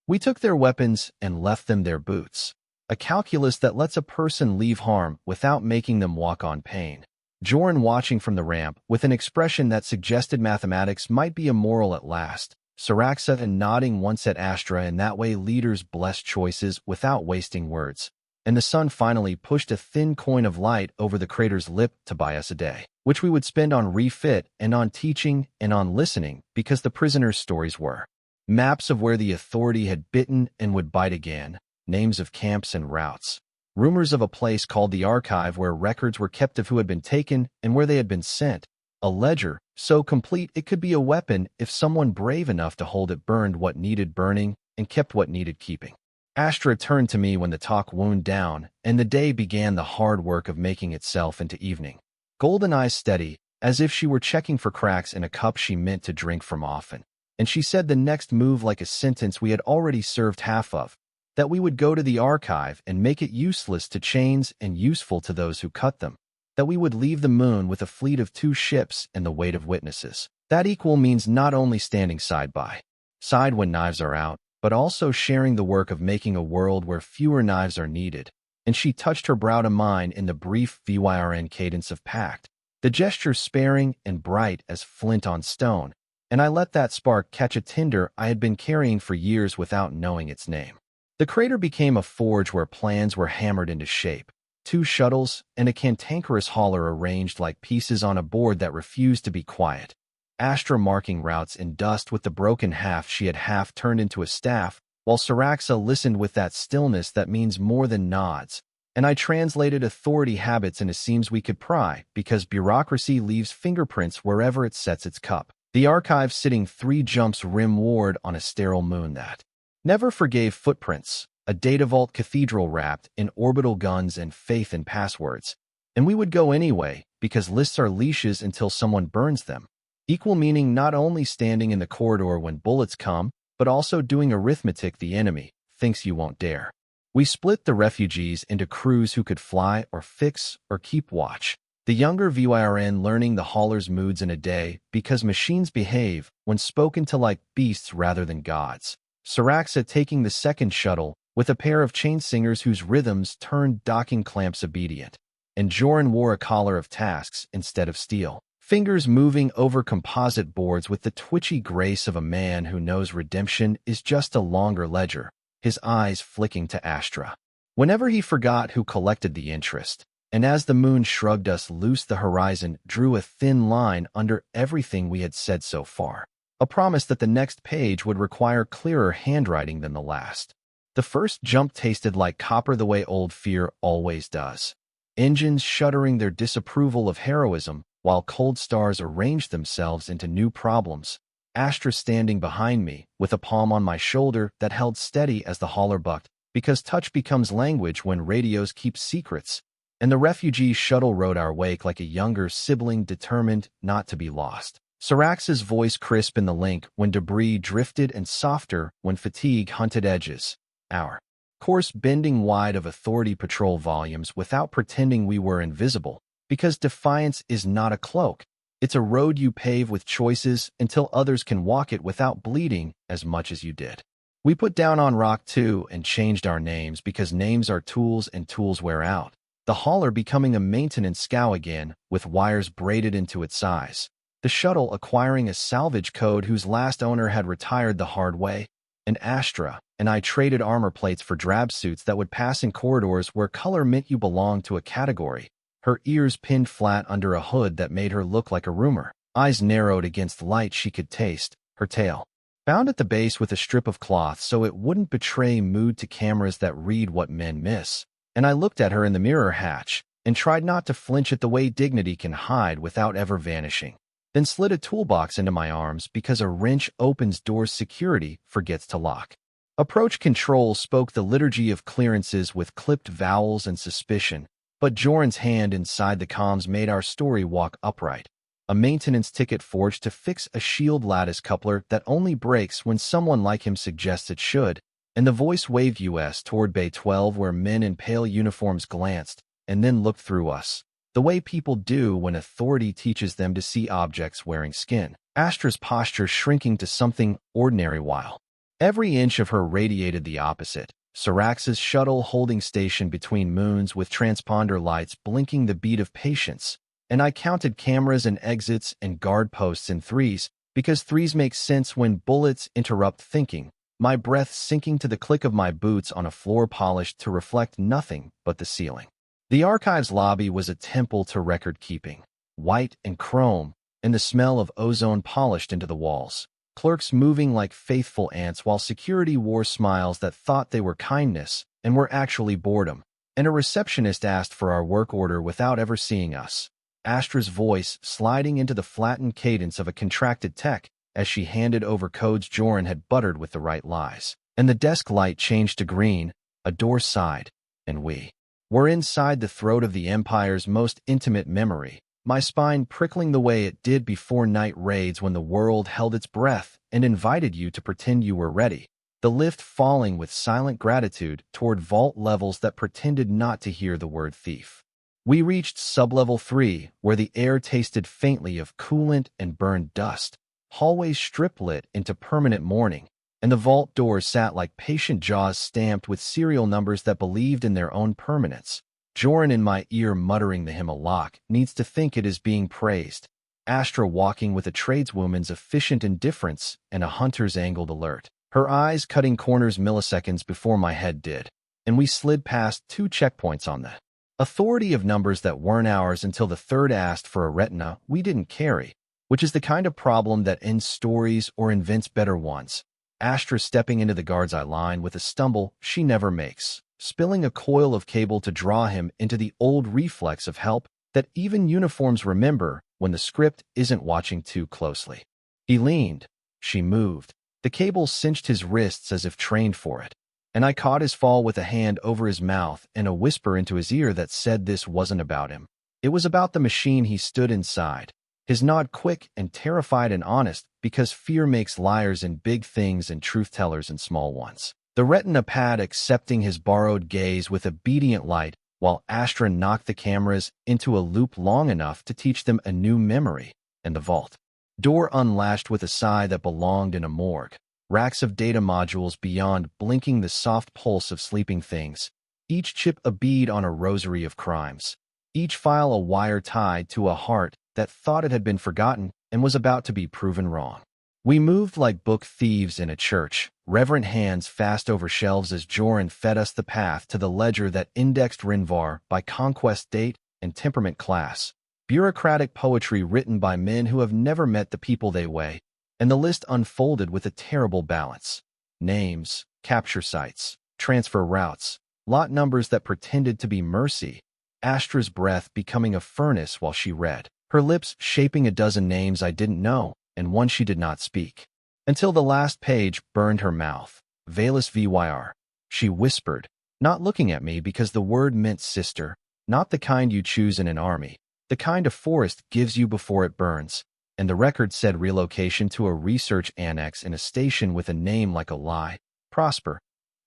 We took their weapons and left them their boots, a calculus that lets a person leave harm without making them walk on pain. Joran watching from the ramp, with an expression that suggested mathematics might be immoral at last, Syraxa and nodding once at Astra, and that way leaders bless choices without wasting words. And the sun finally pushed a thin coin of light over the crater's lip to buy us a day, which we would spend on refit and on teaching and on listening, because the prisoners' stories were maps of where the authority had bitten and would bite again, names of camps and routes, rumors of a place called the Archive where records were kept of who had been taken and where they had been sent, a ledger so complete it could be a weapon if someone brave enough to hold it burned what needed burning and kept what needed keeping. Astra turned to me when the talk wound down, and the day began the hard work of making itself into evening. Golden eyes steady, as if she were checking for cracks in a cup she meant to drink from often. And she said the next move like a sentence we had already served half of, that we would go to the Archive and make it useless to chains and useful to those who cut them, that we would leave the moon with a fleet of 2 ships and the weight of witnesses. That equal means not only standing side by side when knives are out, but also sharing the work of making a world where fewer knives are needed. And she touched her brow to mine in the brief VYRN cadence of pact, the gesture sparing and bright as flint on stone, and I let that spark catch a tinder I had been carrying for years without knowing its name. The crater became a forge where plans were hammered into shape, 2 shuttles and a cantankerous hauler arranged like pieces on a board that refused to be quiet. Astra marking routes in dust with the broken half she had half turned into a staff, while Syraxa listened with that stillness that means more than nods, and I translated authority habits into seams we could pry, because bureaucracy leaves fingerprints wherever it sets its cup. The Archive sitting 3 jumps rimward on a sterile moon that never forgave footprints, a data vault cathedral wrapped in orbital guns and faith in passwords. And we would go anyway, because lists are leashes until someone burns them. Equal meaning not only standing in the corridor when bullets come, but also doing arithmetic the enemy thinks you won't dare. We split the refugees into crews who could fly or fix or keep watch. The younger VYRN learning the hauler's moods in a day because machines behave when spoken to like beasts rather than gods. Syraxa taking the second shuttle with a pair of chain singers whose rhythms turned docking clamps obedient. And Joran wore a collar of tasks instead of steel, fingers moving over composite boards with the twitchy grace of a man who knows redemption is just a longer ledger, his eyes flicking to Astra whenever he forgot who collected the interest. And as the moon shrugged us loose, the horizon drew a thin line under everything we had said so far, a promise that the next page would require clearer handwriting than the last. The first jump tasted like copper the way old fear always does, engines shuddering their disapproval of heroism while cold stars arranged themselves into new problems. Astra standing behind me with a palm on my shoulder that held steady as the hauler bucked, because touch becomes language when radios keep secrets. And the refugee shuttle rode our wake like a younger sibling determined not to be lost. Syrax's voice crisp in the link when debris drifted and softer when fatigue hunted edges. Our course bending wide of authority patrol volumes without pretending we were invisible, because defiance is not a cloak. It's a road you pave with choices until others can walk it without bleeding as much as you did. We put down on rock too and changed our names because names are tools and tools wear out. The hauler becoming a maintenance scow again with wires braided into its size. The shuttle acquiring a salvage code whose last owner had retired the hard way. And Astra and I traded armor plates for drab suits that would pass in corridors where color meant you belonged to a category. Her ears pinned flat under a hood that made her look like a rumor. Eyes narrowed against light she could taste. Her tail bound at the base with a strip of cloth so it wouldn't betray mood to cameras that read what men miss. And I looked at her in the mirror hatch and tried not to flinch at the way dignity can hide without ever vanishing. Then slid a toolbox into my arms because a wrench opens doors security forgets to lock. Approach control spoke the liturgy of clearances with clipped vowels and suspicion, but Joran's hand inside the comms made our story walk upright. A maintenance ticket forged to fix a shield lattice coupler that only breaks when someone like him suggests it should, and the voice waved us toward Bay 12 where men in pale uniforms glanced and then looked through us, the way people do when authority teaches them to see objects wearing skin. Astra's posture shrinking to something ordinary while every inch of her radiated the opposite. Syrax's shuttle holding station between moons with transponder lights blinking the beat of patience, and I counted cameras and exits and guard posts in threes, because threes make sense when bullets interrupt thinking, my breath sinking to the click of my boots on a floor polished to reflect nothing but the ceiling. The archives lobby was a temple to record-keeping, white and chrome, and the smell of ozone polished into the walls. Clerks moving like faithful ants while security wore smiles that thought they were kindness and were actually boredom, and a receptionist asked for our work order without ever seeing us. Astra's voice sliding into the flattened cadence of a contracted tech as she handed over codes Joran had buttered with the right lies. And the desk light changed to green, a door sighed, and we were inside the throat of the Empire's most intimate memory, my spine prickling the way it did before night raids when the world held its breath and invited you to pretend you were ready. The lift falling with silent gratitude toward vault levels that pretended not to hear the word thief. We reached sublevel 3, where the air tasted faintly of coolant and burned dust, hallways strip-lit into permanent mourning, and the vault doors sat like patient jaws stamped with serial numbers that believed in their own permanence. Joran in my ear muttering the hymn a lock needs to think it is being praised. Astra walking with a tradeswoman's efficient indifference and a hunter's angled alert. Her eyes cutting corners milliseconds before my head did, and we slid past 2 checkpoints on the authority of numbers that weren't ours until the third asked for a retina we didn't carry, which is the kind of problem that ends stories or invents better ones. Astra stepping into the guard's eye line with a stumble she never makes, spilling a coil of cable to draw him into the old reflex of help that even uniforms remember when the script isn't watching too closely. He leaned. She moved. The cable cinched his wrists as if trained for it, and I caught his fall with a hand over his mouth and a whisper into his ear that said this wasn't about him. It was about the machine he stood inside. His nod quick and terrified and honest, because fear makes liars in big things and truth-tellers in small ones. The retina pad accepting his borrowed gaze with obedient light, while Astra knocked the cameras into a loop long enough to teach them a new memory, and the vault door unlatched with a sigh that belonged in a morgue. Racks of data modules beyond blinking the soft pulse of sleeping things, each chip a bead on a rosary of crimes, each file a wire tied to a heart that thought it had been forgotten and was about to be proven wrong. We moved like book thieves in a church, reverent hands fast over shelves as Joran fed us the path to the ledger that indexed Rinvar by conquest date and temperament class, bureaucratic poetry written by men who have never met the people they weigh, and the list unfolded with a terrible balance. Names, capture sites, transfer routes, lot numbers that pretended to be mercy, Astra's breath becoming a furnace while she read, her lips shaping a dozen names I didn't know and one she did not speak, until the last page burned her mouth. Valus Vyr. She whispered, not looking at me because the word meant sister, not the kind you choose in an army, the kind a forest gives you before it burns, and the record said relocation to a research annex in a station with a name like a lie, Prosper.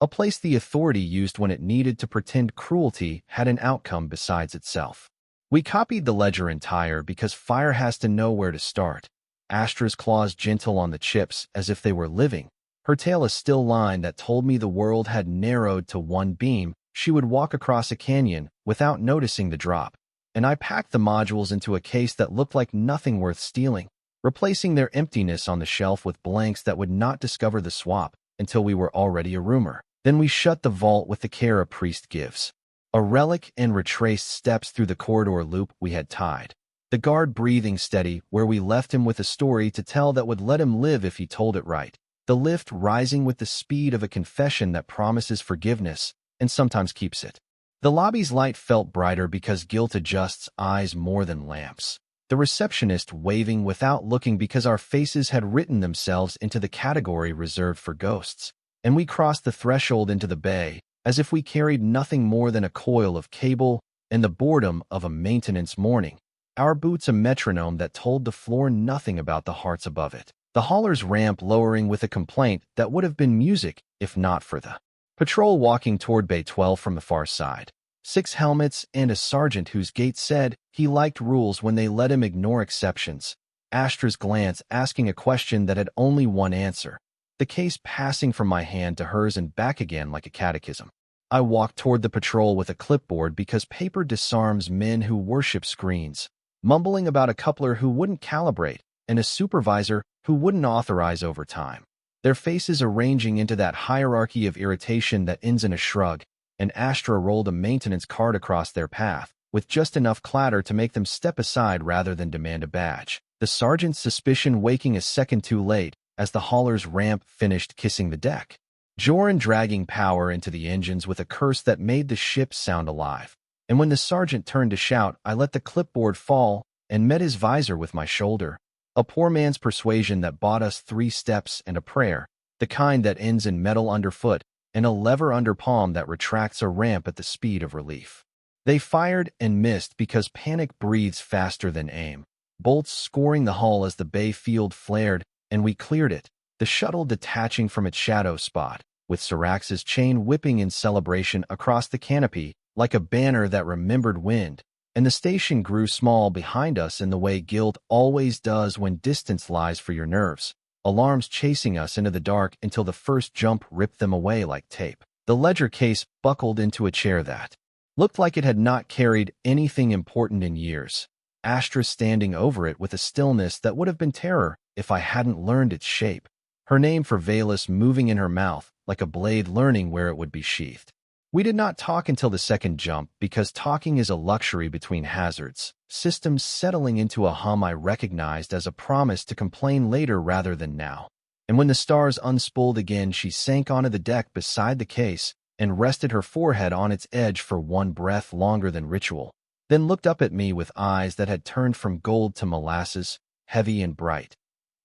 a place the authority used when it needed to pretend cruelty had an outcome besides itself. We copied the ledger entire because fire has to know where to start. Astra's claws gentle on the chips as if they were living, her tail a still line that told me the world had narrowed to one beam. She would walk across a canyon without noticing the drop, and I packed the modules into a case that looked like nothing worth stealing, replacing their emptiness on the shelf with blanks that would not discover the swap until we were already a rumor. Then we shut the vault with the care a priest gives. A relic and retraced steps through the corridor loop we had tied. The guard breathing steady where we left him with a story to tell that would let him live if he told it right. The lift rising with the speed of a confession that promises forgiveness and sometimes keeps it. The lobby's light felt brighter because guilt adjusts eyes more than lamps. The receptionist waving without looking because our faces had written themselves into the category reserved for ghosts. And we crossed the threshold into the bay, as if we carried nothing more than a coil of cable and the boredom of a maintenance morning. Our boots a metronome that told the floor nothing about the hearts above it. The hauler's ramp lowering with a complaint that would have been music if not for the patrol walking toward Bay 12 from the far side. 6 helmets and a sergeant whose gait said he liked rules when they let him ignore exceptions. Astra's glance asking a question that had only one answer. The case passing from my hand to hers and back again like a catechism. I walked toward the patrol with a clipboard because paper disarms men who worship screens, mumbling about a coupler who wouldn't calibrate and a supervisor who wouldn't authorize overtime. Their faces arranging into that hierarchy of irritation that ends in a shrug, and Astra rolled a maintenance cart across their path, with just enough clatter to make them step aside rather than demand a badge. The sergeant's suspicion waking a second too late as the hauler's ramp finished kissing the deck. Joran dragging power into the engines with a curse that made the ship sound alive. And when the sergeant turned to shout, I let the clipboard fall and met his visor with my shoulder. A poor man's persuasion that bought us 3 steps and a prayer, the kind that ends in metal underfoot and a lever under palm that retracts a ramp at the speed of relief. They fired and missed because panic breathes faster than aim. Bolts scoring the hull as the bay field flared, and we cleared it, the shuttle detaching from its shadow spot, with Syrax's chain whipping in celebration across the canopy like a banner that remembered wind, and the station grew small behind us in the way guilt always does when distance lies for your nerves, alarms chasing us into the dark until the first jump ripped them away like tape. The ledger case buckled into a chair that looked like it had not carried anything important in years, Astra standing over it with a stillness that would have been terror if I hadn't learned its shape, her name for Valus moving in her mouth like a blade learning where it would be sheathed. We did not talk until the second jump because talking is a luxury between hazards, systems settling into a hum I recognized as a promise to complain later rather than now. And when the stars unspooled again, she sank onto the deck beside the case and rested her forehead on its edge for one breath longer than ritual, then looked up at me with eyes that had turned from gold to molasses, heavy and bright.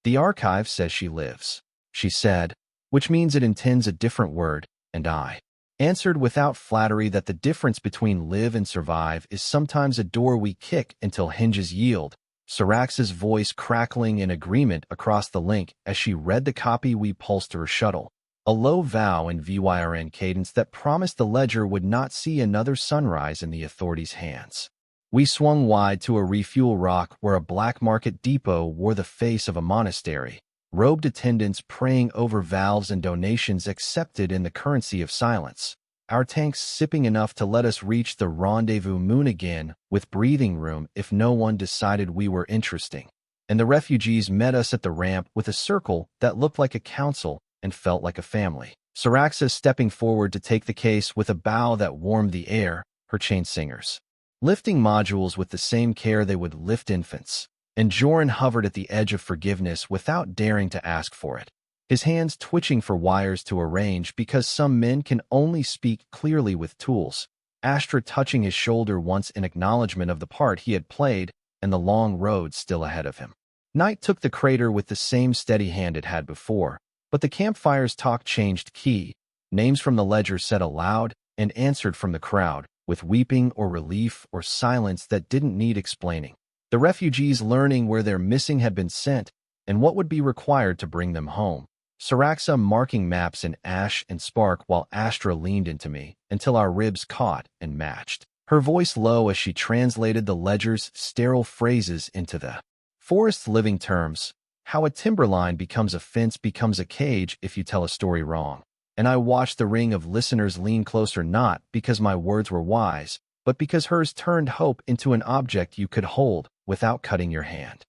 The archive says she lives, she said, which means it intends a different word, and I answered without flattery that the difference between live and survive is sometimes a door we kick until hinges yield, Syrax's voice crackling in agreement across the link as she read the copy we pulsed to her shuttle, a low vow in VYRN cadence that promised the ledger would not see another sunrise in the authorities' hands. We swung wide to a refuel rock where a black market depot wore the face of a monastery, robed attendants praying over valves and donations accepted in the currency of silence, our tanks sipping enough to let us reach the rendezvous moon again with breathing room if no one decided we were interesting. And the refugees met us at the ramp with a circle that looked like a council and felt like a family. Syraxa stepping forward to take the case with a bow that warmed the air, her chain singers lifting modules with the same care they would lift infants. And Joran hovered at the edge of forgiveness without daring to ask for it, his hands twitching for wires to arrange because some men can only speak clearly with tools, Astra touching his shoulder once in acknowledgement of the part he had played and the long road still ahead of him. Night took the crater with the same steady hand it had before, but the campfire's talk changed key, names from the ledger said aloud and answered from the crowd, with weeping or relief or silence that didn't need explaining. The refugees learning where their missing had been sent and what would be required to bring them home. Saraxa marking maps in ash and spark while Astra leaned into me until our ribs caught and matched. Her voice low as she translated the ledger's sterile phrases into the forest's living terms, how a timberline becomes a fence becomes a cage if you tell a story wrong. And I watched the ring of listeners lean closer not because my words were wise, but because hers turned hope into an object you could hold without cutting your hand.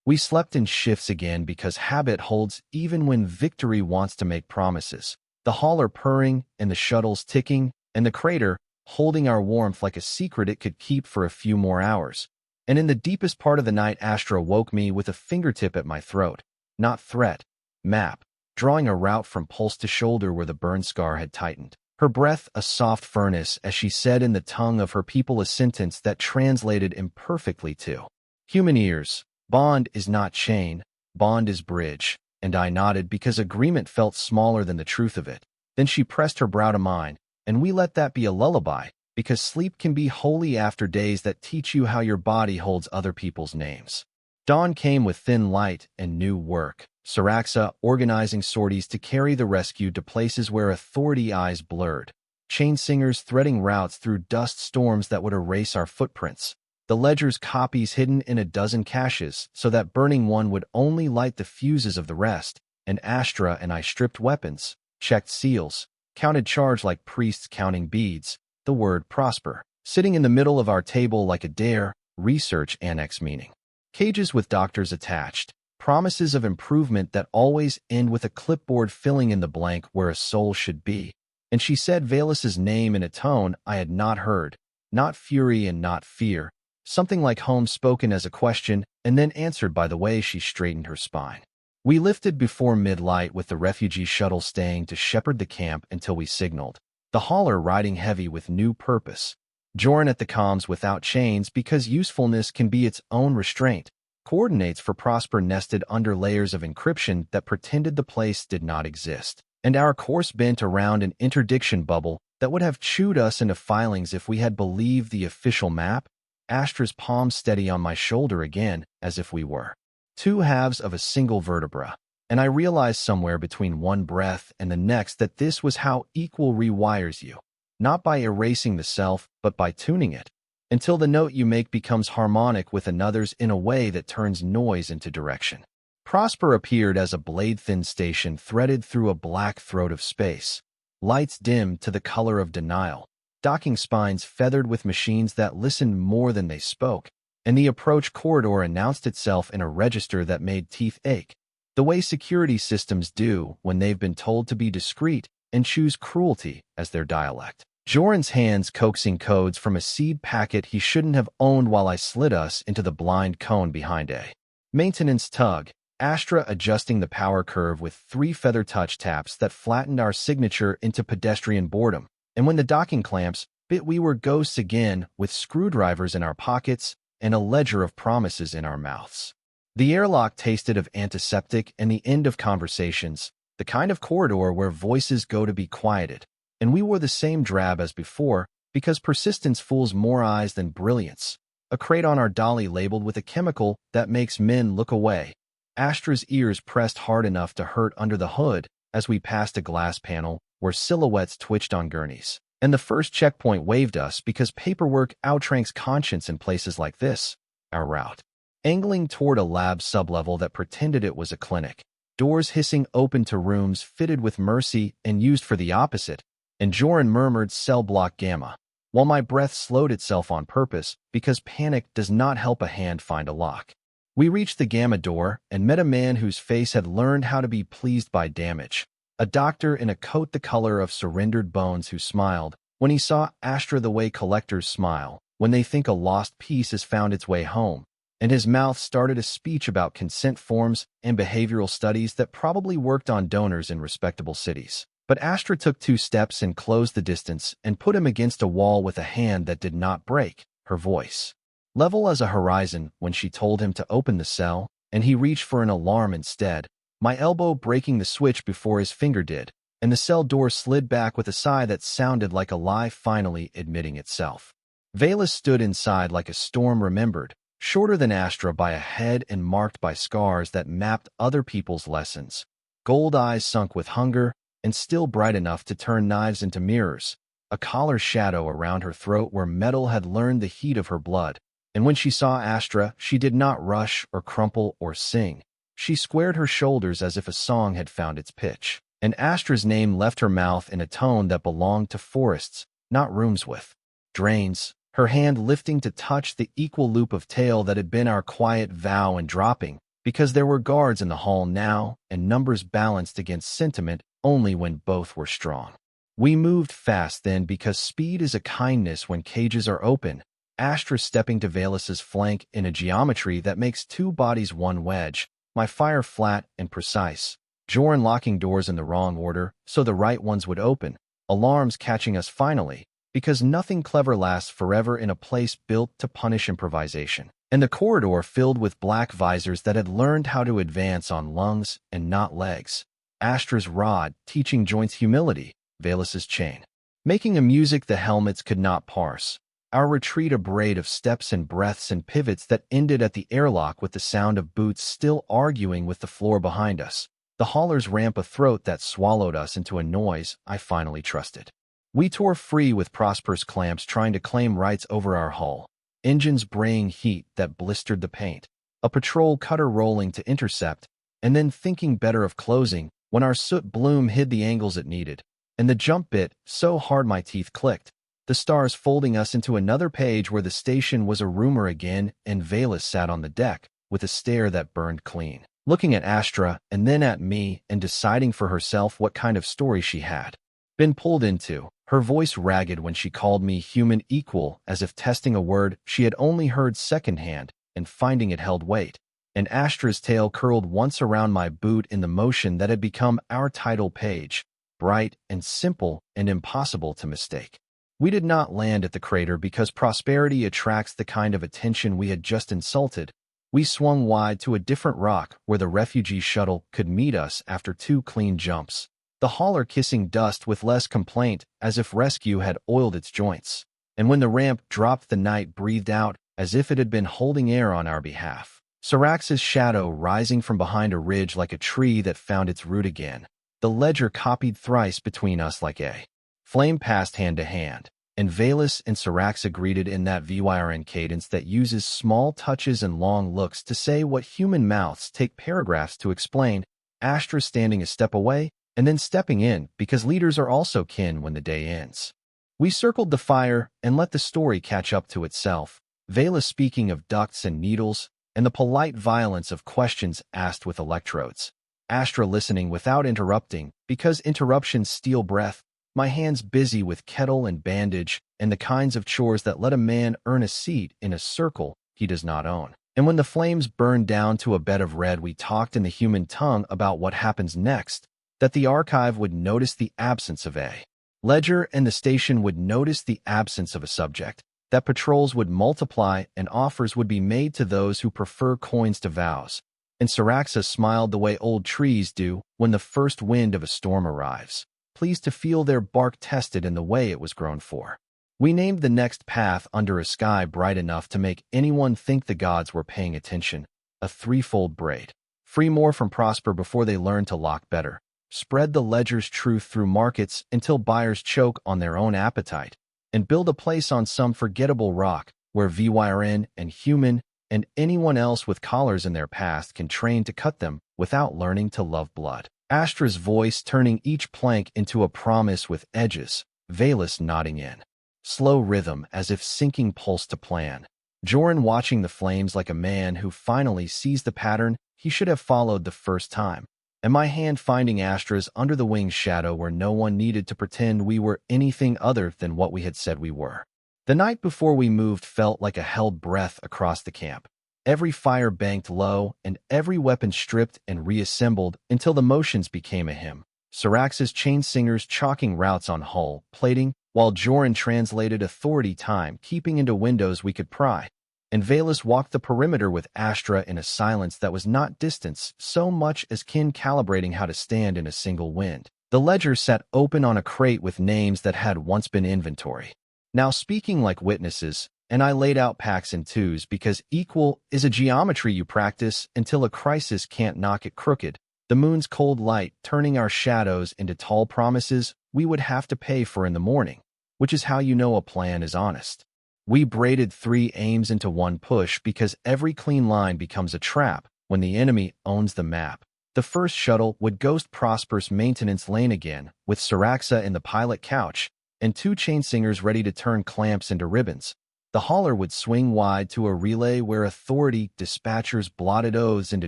We slept in shifts again because habit holds even when victory wants to make promises. The hauler purring and the shuttles ticking and the crater holding our warmth like a secret it could keep for a few more hours. And in the deepest part of the night, Astra woke me with a fingertip at my throat. Not threat, map, drawing a route from pulse to shoulder where the burn scar had tightened. Her breath a soft furnace as she said in the tongue of her people a sentence that translated imperfectly to human ears. Bond is not chain, bond is bridge. And I nodded because agreement felt smaller than the truth of it. Then she pressed her brow to mine, and we let that be a lullaby, because sleep can be holy after days that teach you how your body holds other people's names. Dawn came with thin light and new work. Saraxa organizing sorties to carry the rescue to places where authority eyes blurred. Chain singers threading routes through dust storms that would erase our footprints. The ledger's copies hidden in a dozen caches so that burning one would only light the fuses of the rest. And Astra and I stripped weapons, checked seals, counted charge like priests counting beads, the word prosper, sitting in the middle of our table like a dare, research annex meaning. Cages with doctors attached, promises of improvement that always end with a clipboard filling in the blank where a soul should be. And she said Velas's name in a tone I had not heard, not fury and not fear, something like home spoken as a question and then answered by the way she straightened her spine. We lifted before mid-light with the refugee shuttle staying to shepherd the camp until we signaled, the hauler riding heavy with new purpose. Joran at the comms without chains because usefulness can be its own restraint. Coordinates for Prosper nested under layers of encryption that pretended the place did not exist. And our course bent around an interdiction bubble that would have chewed us into filings if we had believed the official map. Astra's palm steady on my shoulder again, as if we were two halves of a single vertebra. And I realized somewhere between one breath and the next that this was how equal rewires you. Not by erasing the self, but by tuning it, until the note you make becomes harmonic with another's in a way that turns noise into direction. Prosper appeared as a blade-thin station threaded through a black throat of space. Lights dimmed to the color of denial. Docking spines feathered with machines that listened more than they spoke. And the approach corridor announced itself in a register that made teeth ache. The way security systems do when they've been told to be discreet and choose cruelty as their dialect. Joran's hands coaxing codes from a seed packet he shouldn't have owned while I slid us into the blind cone behind a maintenance tug. Astra adjusting the power curve with 3 feather touch taps that flattened our signature into pedestrian boredom. And when the docking clamps bit, we were ghosts again with screwdrivers in our pockets and a ledger of promises in our mouths. The airlock tasted of antiseptic and the end of conversations, the kind of corridor where voices go to be quieted. And we wore the same drab as before because persistence fools more eyes than brilliance. A crate on our dolly labeled with a chemical that makes men look away. Astra's ears pressed hard enough to hurt under the hood as we passed a glass panel where silhouettes twitched on gurneys. And the first checkpoint waved us because paperwork outranks conscience in places like this. Our route. Angling toward a lab sublevel that pretended it was a clinic. Doors hissing open to rooms fitted with mercy and used for the opposite. And Joran murmured cell block gamma, while my breath slowed itself on purpose because panic does not help a hand find a lock. We reached the gamma door and met a man whose face had learned how to be pleased by damage. A doctor in a coat the color of surrendered bones who smiled when he saw Astra the way collectors smile when they think a lost piece has found its way home. And his mouth started a speech about consent forms and behavioral studies that probably worked on donors in respectable cities. But Astra took 2 steps and closed the distance and put him against a wall with a hand that did not break, her voice level as a horizon when she told him to open the cell, and he reached for an alarm instead, my elbow breaking the switch before his finger did, and the cell door slid back with a sigh that sounded like a lie finally admitting itself. Velas stood inside like a storm remembered, shorter than Astra by a head and marked by scars that mapped other people's lessons. gold eyes sunk with hunger, and still bright enough to turn knives into mirrors, a collar shadow around her throat where metal had learned the heat of her blood. And when she saw Astra, she did not rush or crumple or sing. She squared her shoulders as if a song had found its pitch. And Astra's name left her mouth in a tone that belonged to forests, not rooms with drains, her hand lifting to touch the equal loop of tail that had been our quiet vow and dropping, because there were guards in the hall now, and numbers balanced against sentiment only when both were strong. We moved fast then because speed is a kindness when cages are open, Astra stepping to Velus's flank in a geometry that makes two bodies one wedge, my fire flat and precise. Joran locking doors in the wrong order so the right ones would open, alarms catching us finally, because nothing clever lasts forever in a place built to punish improvisation. And the corridor filled with black visors that had learned how to advance on lungs and not legs. Astra's rod, teaching joints humility, Velus's chain, making a music the helmets could not parse. Our retreat a braid of steps and breaths and pivots that ended at the airlock with the sound of boots still arguing with the floor behind us. The haulers ramp a throat that swallowed us into a noise I finally trusted. We tore free with Prosper's clamps trying to claim rights over our hull. Engines braying heat that blistered the paint. A patrol cutter rolling to intercept, and then thinking better of closing when our soot bloom hid the angles it needed. And the jump bit so hard my teeth clicked. The stars folding us into another page where the station was a rumor again, and Velus sat on the deck with a stare that burned clean, looking at Astra and then at me and deciding for herself what kind of story she had been pulled into, her voice ragged when she called me human equal as if testing a word she had only heard secondhand and finding it held weight. And Astra's tail curled once around my boot in the motion that had become our title page, bright and simple and impossible to mistake. We did not land at the crater because prosperity attracts the kind of attention we had just insulted. We swung wide to a different rock where the refugee shuttle could meet us after 2 clean jumps, the hauler kissing dust with less complaint as if rescue had oiled its joints. And when the ramp dropped, the night breathed out as if it had been holding air on our behalf. Syrax's shadow rising from behind a ridge like a tree that found its root again. The ledger copied thrice between us like a flame passed hand to hand, and Velus and Syraxa greeted in that VYRN cadence that uses small touches and long looks to say what human mouths take paragraphs to explain, Astra standing a step away and then stepping in because leaders are also kin when the day ends. We circled the fire and let the story catch up to itself, Velus speaking of ducts and needles and the polite violence of questions asked with electrodes. Astra listening without interrupting because interruptions steal breath, my hands busy with kettle and bandage and the kinds of chores that let a man earn a seat in a circle he does not own. And when the flames burned down to a bed of red, we talked in the human tongue about what happens next, that the archive would notice the absence of a ledger and the station would notice the absence of a subject, that patrols would multiply and offers would be made to those who prefer coins to vows. And Syraxa smiled the way old trees do when the first wind of a storm arrives, pleased to feel their bark tested in the way it was grown for. We named the next path under a sky bright enough to make anyone think the gods were paying attention, a threefold braid. Free more from Prosper before they learn to lock better. Spread the ledger's truth through markets until buyers choke on their own appetite. And build a place on some forgettable rock where VYRN and human and anyone else with collars in their past can train to cut them without learning to love blood. Astra's voice turning each plank into a promise with edges, Velus nodding in slow rhythm as if syncing pulse to plan. Joran watching the flames like a man who finally sees the pattern he should have followed the first time, and my hand finding Astra's under the wing's shadow where no one needed to pretend we were anything other than what we had said we were. The night before we moved felt like a held breath across the camp. Every fire banked low and every weapon stripped and reassembled until the motions became a hymn. Syrax's chain singers chalking routes on hull, plating, while Joran translated authority time, keeping into windows we could pry. And Velus walked the perimeter with Astra in a silence that was not distance so much as kin calibrating how to stand in a single wind. The ledger sat open on a crate with names that had once been inventory, now speaking like witnesses, and I laid out packs in twos because equal is a geometry you practice until a crisis can't knock it crooked, the moon's cold light turning our shadows into tall promises we would have to pay for in the morning, which is how you know a plan is honest. We braided 3 aims into one push because every clean line becomes a trap when the enemy owns the map. The first shuttle would ghost Prosper's maintenance lane again, with Saraxa in the pilot couch and 2 chainsingers ready to turn clamps into ribbons. The hauler would swing wide to a relay where authority dispatchers blotted oaths into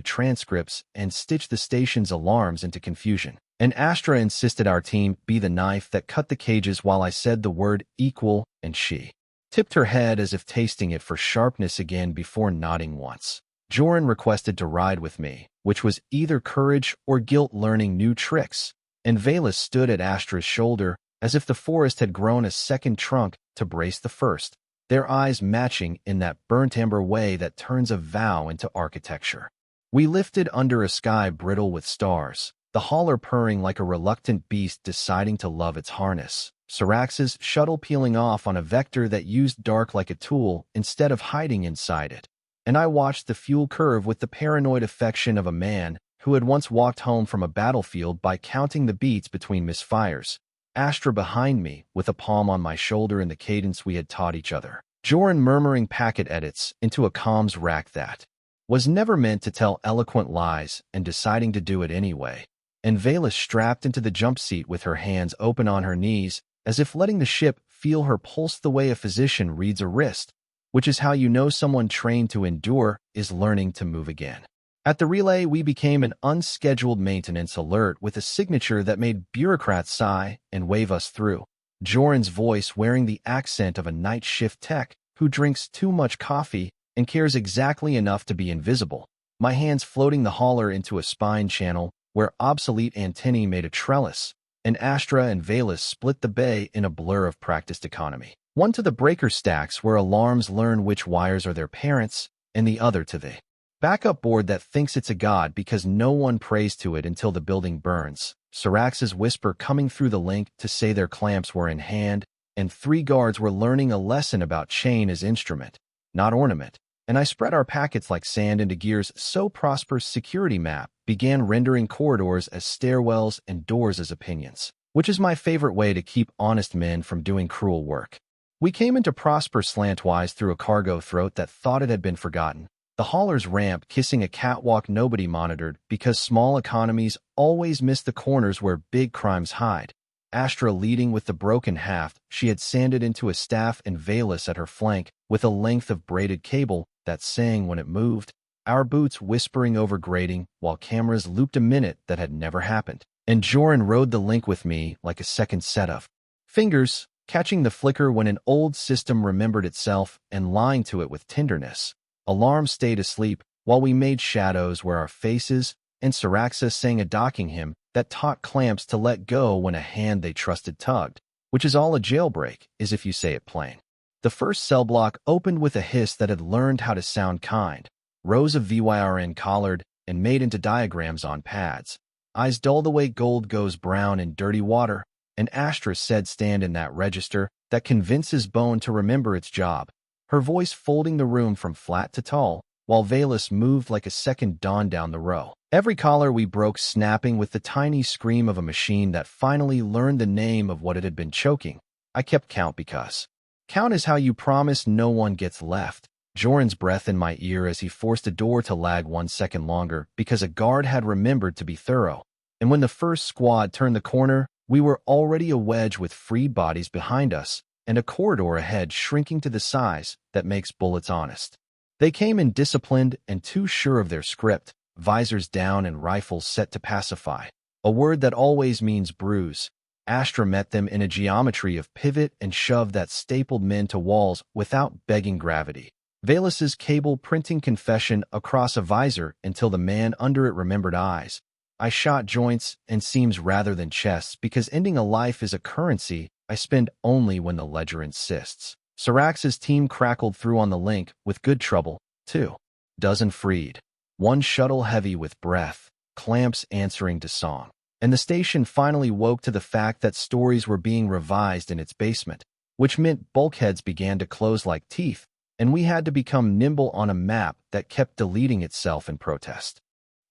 transcripts and stitched the station's alarms into confusion. And Astra insisted our team be the knife that cut the cages while I said the word equal, and she tipped her head as if tasting it for sharpness again before nodding once. Joran requested to ride with me, which was either courage or guilt learning new tricks, and Valus stood at Astra's shoulder as if the forest had grown a second trunk to brace the first, their eyes matching in that burnt amber way that turns a vow into architecture. We lifted under a sky brittle with stars, the hauler purring like a reluctant beast deciding to love its harness, Sarax's shuttle peeling off on a vector that used dark like a tool instead of hiding inside it. And I watched the fuel curve with the paranoid affection of a man who had once walked home from a battlefield by counting the beats between misfires. Astra behind me, with a palm on my shoulder in the cadence we had taught each other. Joran murmuring packet edits into a comms rack that was never meant to tell eloquent lies and deciding to do it anyway. And Valus strapped into the jump seat with her hands open on her knees, as if letting the ship feel her pulse the way a physician reads a wrist, which is how you know someone trained to endure is learning to move again. At the relay, we became an unscheduled maintenance alert with a signature that made bureaucrats sigh and wave us through. Joran's voice wearing the accent of a night shift tech who drinks too much coffee and cares exactly enough to be invisible. My hands floating the hauler into a spine channel where obsolete antennae made a trellis, and Astra and Valus split the bay in a blur of practiced economy. One to the breaker stacks where alarms learn which wires are their parents, and the other to the backup board that thinks it's a god because no one prays to it until the building burns. Sarax's whisper coming through the link to say their clamps were in hand, and 3 guards were learning a lesson about chain as instrument, not ornament. And I spread our packets like sand into gears so Prosper's security map began rendering corridors as stairwells and doors as opinions, which is my favorite way to keep honest men from doing cruel work. We came into Prosper slantwise through a cargo throat that thought it had been forgotten, the hauler's ramp kissing a catwalk nobody monitored because small economies always miss the corners where big crimes hide. Astra leading with the broken haft she had sanded into a staff and Valus at her flank with a length of braided cable that sang when it moved, our boots whispering over grating while cameras looped a minute that had never happened. And Joran rode the link with me like a second set of fingers, catching the flicker when an old system remembered itself and lying to it with tenderness. Alarm stayed asleep while we made shadows where our faces, and Saraxa sang a docking hymn that taught clamps to let go when a hand they trusted tugged, which is all a jailbreak, is if you say it plain. The first cell block opened with a hiss that had learned how to sound kind, rows of VYRN collared and made into diagrams on pads, eyes dull the way gold goes brown in dirty water, and Astra said stand in that register that convinces bone to remember its job, her voice folding the room from flat to tall, while Valus moved like a second dawn down the row. Every collar we broke snapping with the tiny scream of a machine that finally learned the name of what it had been choking. I kept count because count is how you promise no one gets left. Joran's breath in my ear as he forced a door to lag 1 second longer because a guard had remembered to be thorough. And when the first squad turned the corner, we were already a wedge with freed bodies behind us and a corridor ahead shrinking to the size that makes bullets honest. They came in disciplined and too sure of their script, visors down and rifles set to pacify, a word that always means bruise. Astra met them in a geometry of pivot and shove that stapled men to walls without begging gravity. Valus's cable printing confession across a visor until the man under it remembered eyes. I shot joints and seams rather than chests because ending a life is a currency I spend only when the ledger insists. Sarax's team crackled through on the link with good trouble, 2 dozen freed, 1 shuttle heavy with breath, clamps answering to song. And the station finally woke to the fact that stories were being revised in its basement, which meant bulkheads began to close like teeth, and we had to become nimble on a map that kept deleting itself in protest.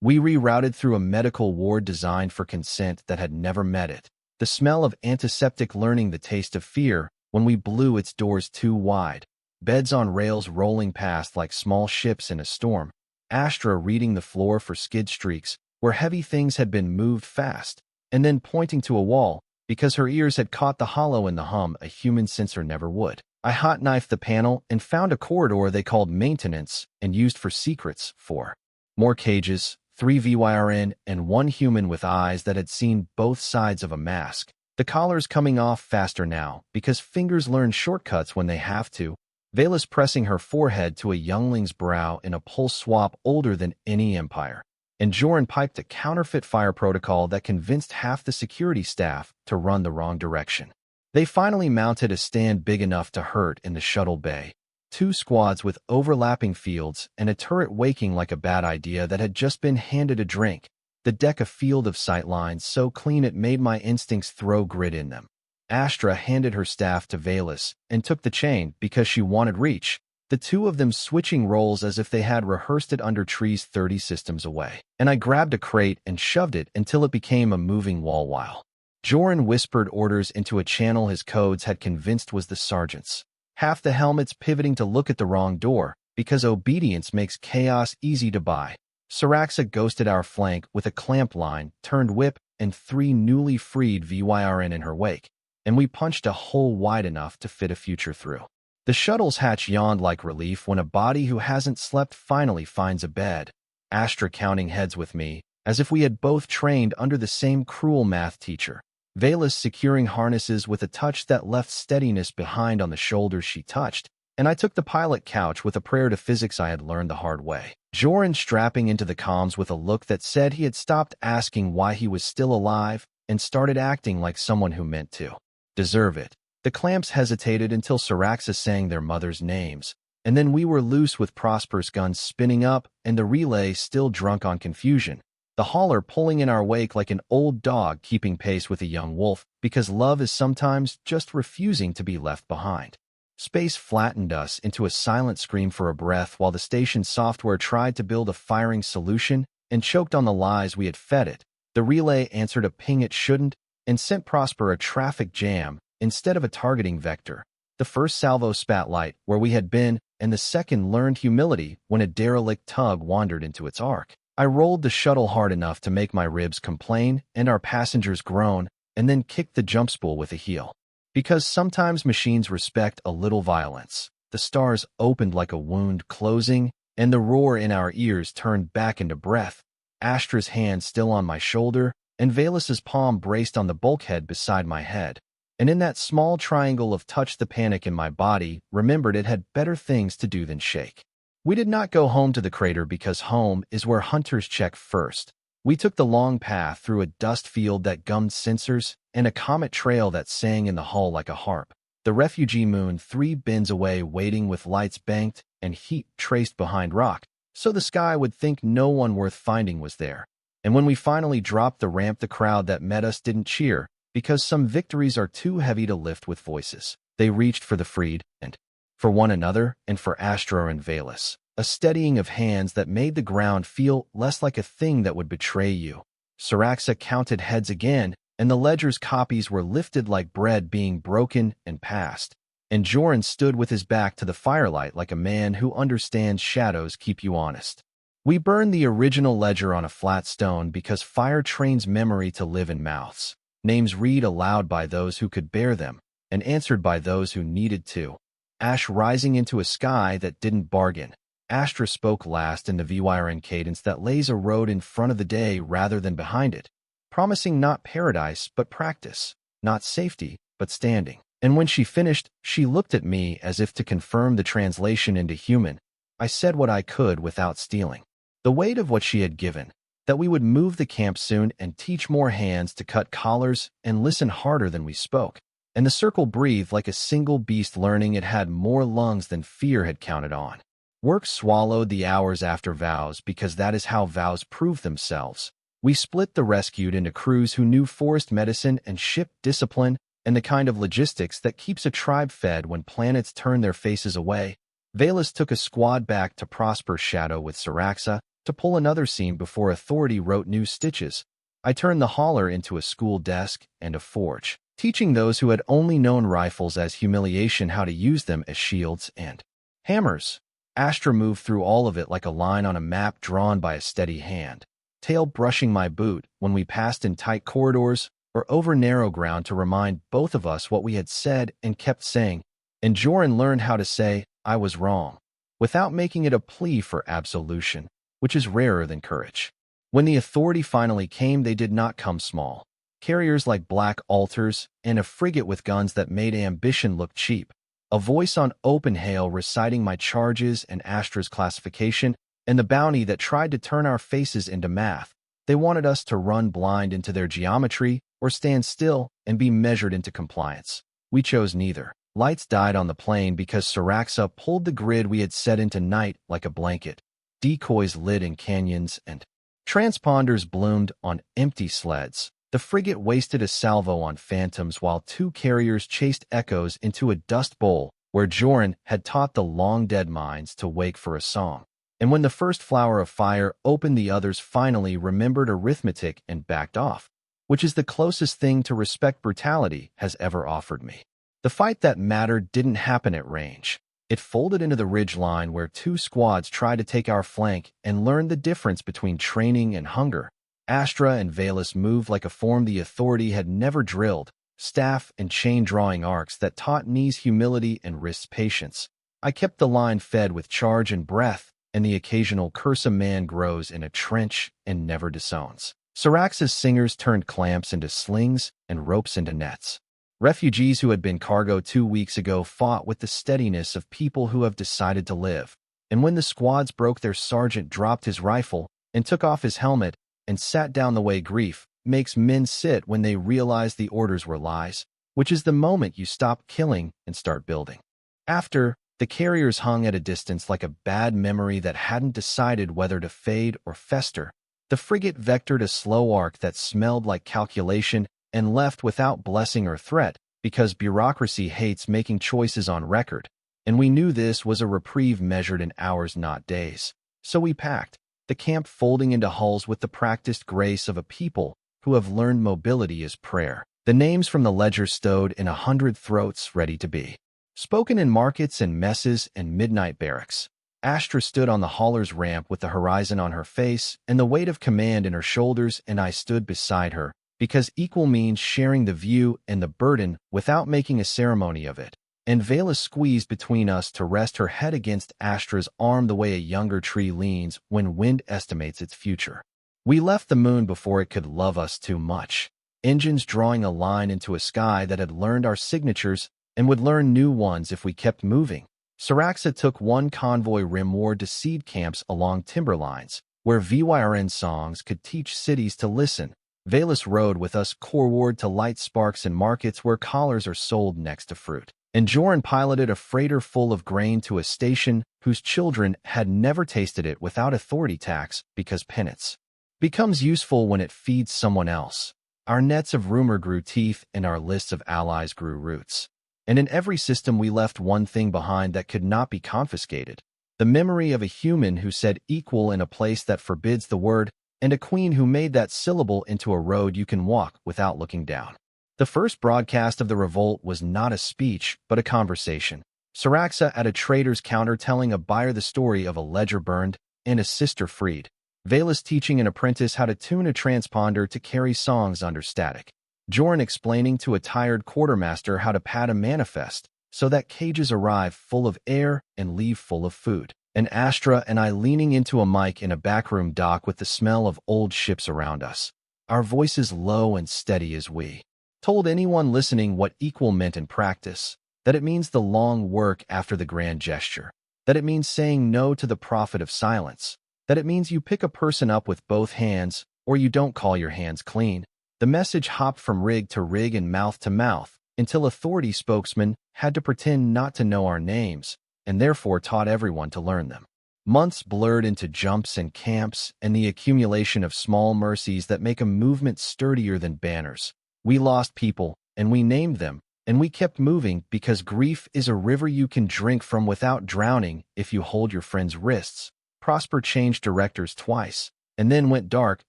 We rerouted through a medical ward designed for consent that had never met it. The smell of antiseptic learning the taste of fear when we blew its doors too wide. Beds on rails rolling past like small ships in a storm. Astra reading the floor for skid streaks where heavy things had been moved fast, and then pointing to a wall because her ears had caught the hollow in the hum a human sensor never would. I hot-knifed the panel and found a corridor they called maintenance and used for secrets. 4 more cages, 3 VYRN, and 1 human with eyes that had seen both sides of a mask. The collar's coming off faster now because fingers learn shortcuts when they have to. Valus pressing her forehead to a youngling's brow in a pulse swap older than any empire. And Joran piped a counterfeit fire protocol that convinced half the security staff to run the wrong direction. They finally mounted a stand big enough to hurt in the shuttle bay. 2 squads with overlapping fields and a turret waking like a bad idea that had just been handed a drink. The deck a field of sight lines so clean it made my instincts throw grit in them. Astra handed her staff to Valus and took the chain because she wanted reach, the 2 of them switching roles as if they had rehearsed it under trees 30 systems away. And I grabbed a crate and shoved it until it became a moving wall while Joran whispered orders into a channel his codes had convinced was the sergeant's. Half the helmets pivoting to look at the wrong door because obedience makes chaos easy to buy. Syraxa ghosted our flank with a clamp line, turned whip, and 3 newly freed VYRN in her wake, and we punched a hole wide enough to fit a future through. The shuttle's hatch yawned like relief when a body who hasn't slept finally finds a bed. Astra counting heads with me, as if we had both trained under the same cruel math teacher. Valus securing harnesses with a touch that left steadiness behind on the shoulders she touched, and I took the pilot couch with a prayer to physics I had learned the hard way. Joran strapping into the comms with a look that said he had stopped asking why he was still alive and started acting like someone who meant to deserve it. The clamps hesitated until Syraxa sang their mothers' names, and then we were loose with Prosper's guns spinning up and the relay still drunk on confusion. The hauler pulling in our wake like an old dog keeping pace with a young wolf because love is sometimes just refusing to be left behind. Space flattened us into a silent scream for a breath while the station's software tried to build a firing solution and choked on the lies we had fed it. The relay answered a ping it shouldn't and sent Prosper a traffic jam instead of a targeting vector. The first salvo spat light where we had been, and the second learned humility when a derelict tug wandered into its arc. I rolled the shuttle hard enough to make my ribs complain and our passengers groan, and then kicked the jump spool with a heel. Because sometimes machines respect a little violence. The stars opened like a wound closing, and the roar in our ears turned back into breath. Astra's hand still on my shoulder, and Valus's palm braced on the bulkhead beside my head. And in that small triangle of touch the panic in my body remembered it had better things to do than shake. We did not go home to the crater because home is where hunters check first. We took the long path through a dust field that gummed sensors and a comet trail that sang in the hull like a harp. The refugee moon 3 bins away waiting with lights banked and heat traced behind rock, so the sky would think no one worth finding was there. And when we finally dropped the ramp, the crowd that met us didn't cheer because some victories are too heavy to lift with voices. They reached for the freed and for one another and for Astra and Valus. A steadying of hands that made the ground feel less like a thing that would betray you. Syraxa counted heads again, and the ledger's copies were lifted like bread being broken and passed. And Joran stood with his back to the firelight like a man who understands shadows keep you honest. We burned the original ledger on a flat stone because fire trains memory to live in mouths. Names read aloud by those who could bear them, and answered by those who needed to. Ash rising into a sky that didn't bargain. Astra spoke last in the VYRN cadence that lays a road in front of the day rather than behind it, promising not paradise but practice, not safety but standing. And when she finished, she looked at me as if to confirm the translation into human. I said what I could without stealing. The weight of what she had given, that we would move the camp soon and teach more hands to cut collars and listen harder than we spoke. And the circle breathed like a single beast learning it had more lungs than fear had counted on. Work swallowed the hours after vows because that is how vows prove themselves. We split the rescued into crews who knew forest medicine and ship discipline and the kind of logistics that keeps a tribe fed when planets turn their faces away. Valus took a squad back to Prosper's shadow with Syraxa to pull another seam before authority wrote new stitches. I turned the hauler into a school desk and a forge, teaching those who had only known rifles as humiliation how to use them as shields and hammers. Astra moved through all of it like a line on a map drawn by a steady hand, tail brushing my boot when we passed in tight corridors or over narrow ground to remind both of us what we had said and kept saying. And Joran learned how to say, "I was wrong," without making it a plea for absolution, which is rarer than courage. When the authority finally came, they did not come small. Carriers like black altars and a frigate with guns that made ambition look cheap. A voice on open hail reciting my charges and Astra's classification, and the bounty that tried to turn our faces into math. They wanted us to run blind into their geometry or stand still and be measured into compliance. We chose neither. Lights died on the plane because Syraxa pulled the grid we had set into night like a blanket. Decoys lit in canyons and transponders bloomed on empty sleds. The frigate wasted a salvo on phantoms while two carriers chased echoes into a dust bowl where Joran had taught the long-dead minds to wake for a song. And when the first flower of fire opened, the others finally remembered arithmetic and backed off, which is the closest thing to respect brutality has ever offered me. The fight that mattered didn't happen at range. It folded into the ridge line where two squads tried to take our flank and learned the difference between training and hunger. Astra and Valus moved like a form the authority had never drilled, staff and chain-drawing arcs that taught knees humility and wrists patience. I kept the line fed with charge and breath, and the occasional curse a man grows in a trench and never disowns. Syraxa's singers turned clamps into slings and ropes into nets. Refugees who had been cargo 2 weeks ago fought with the steadiness of people who have decided to live. And when the squads broke, their sergeant dropped his rifle and took off his helmet and sat down the way grief makes men sit when they realize the orders were lies, which is the moment you stop killing and start building. After, the carriers hung at a distance like a bad memory that hadn't decided whether to fade or fester. The frigate vectored a slow arc that smelled like calculation and left without blessing or threat because bureaucracy hates making choices on record. And we knew this was a reprieve measured in hours, not days. So we packed, the camp folding into hulls with the practiced grace of a people who have learned mobility is prayer. The names from the ledger stowed in 100 throats ready to be spoken in markets and messes and midnight barracks. Astra stood on the hauler's ramp with the horizon on her face and the weight of command in her shoulders, and I stood beside her, because equal means sharing the view and the burden without making a ceremony of it. And Valus squeezed between us to rest her head against Astra's arm the way a younger tree leans when wind estimates its future. We left the moon before it could love us too much, engines drawing a line into a sky that had learned our signatures and would learn new ones if we kept moving. Syraxa took one convoy rimward to seed camps along timberlines, where VYRN songs could teach cities to listen. Valus rode with us coreward to light sparks in markets where collars are sold next to fruit. And Joran piloted a freighter full of grain to a station whose children had never tasted it without authority tax because penance becomes useful when it feeds someone else. Our nets of rumor grew teeth and our lists of allies grew roots. And in every system we left one thing behind that could not be confiscated: the memory of a human who said equal in a place that forbids the word, and a queen who made that syllable into a road you can walk without looking down. The first broadcast of the revolt was not a speech, but a conversation. Syraxa at a trader's counter telling a buyer the story of a ledger burned and a sister freed. Valus teaching an apprentice how to tune a transponder to carry songs under static. Joran explaining to a tired quartermaster how to pad a manifest so that cages arrive full of air and leave full of food. And Astra and I leaning into a mic in a backroom dock with the smell of old ships around us, our voices low and steady as we told anyone listening what equal meant in practice, that it means the long work after the grand gesture, that it means saying no to the profit of silence, that it means you pick a person up with both hands or you don't call your hands clean. The message hopped from rig to rig and mouth to mouth until authority spokesmen had to pretend not to know our names and therefore taught everyone to learn them. Months blurred into jumps and camps and the accumulation of small mercies that make a movement sturdier than banners. We lost people, and we named them, and we kept moving because grief is a river you can drink from without drowning if you hold your friend's wrists. Prosper changed directors twice, and then went dark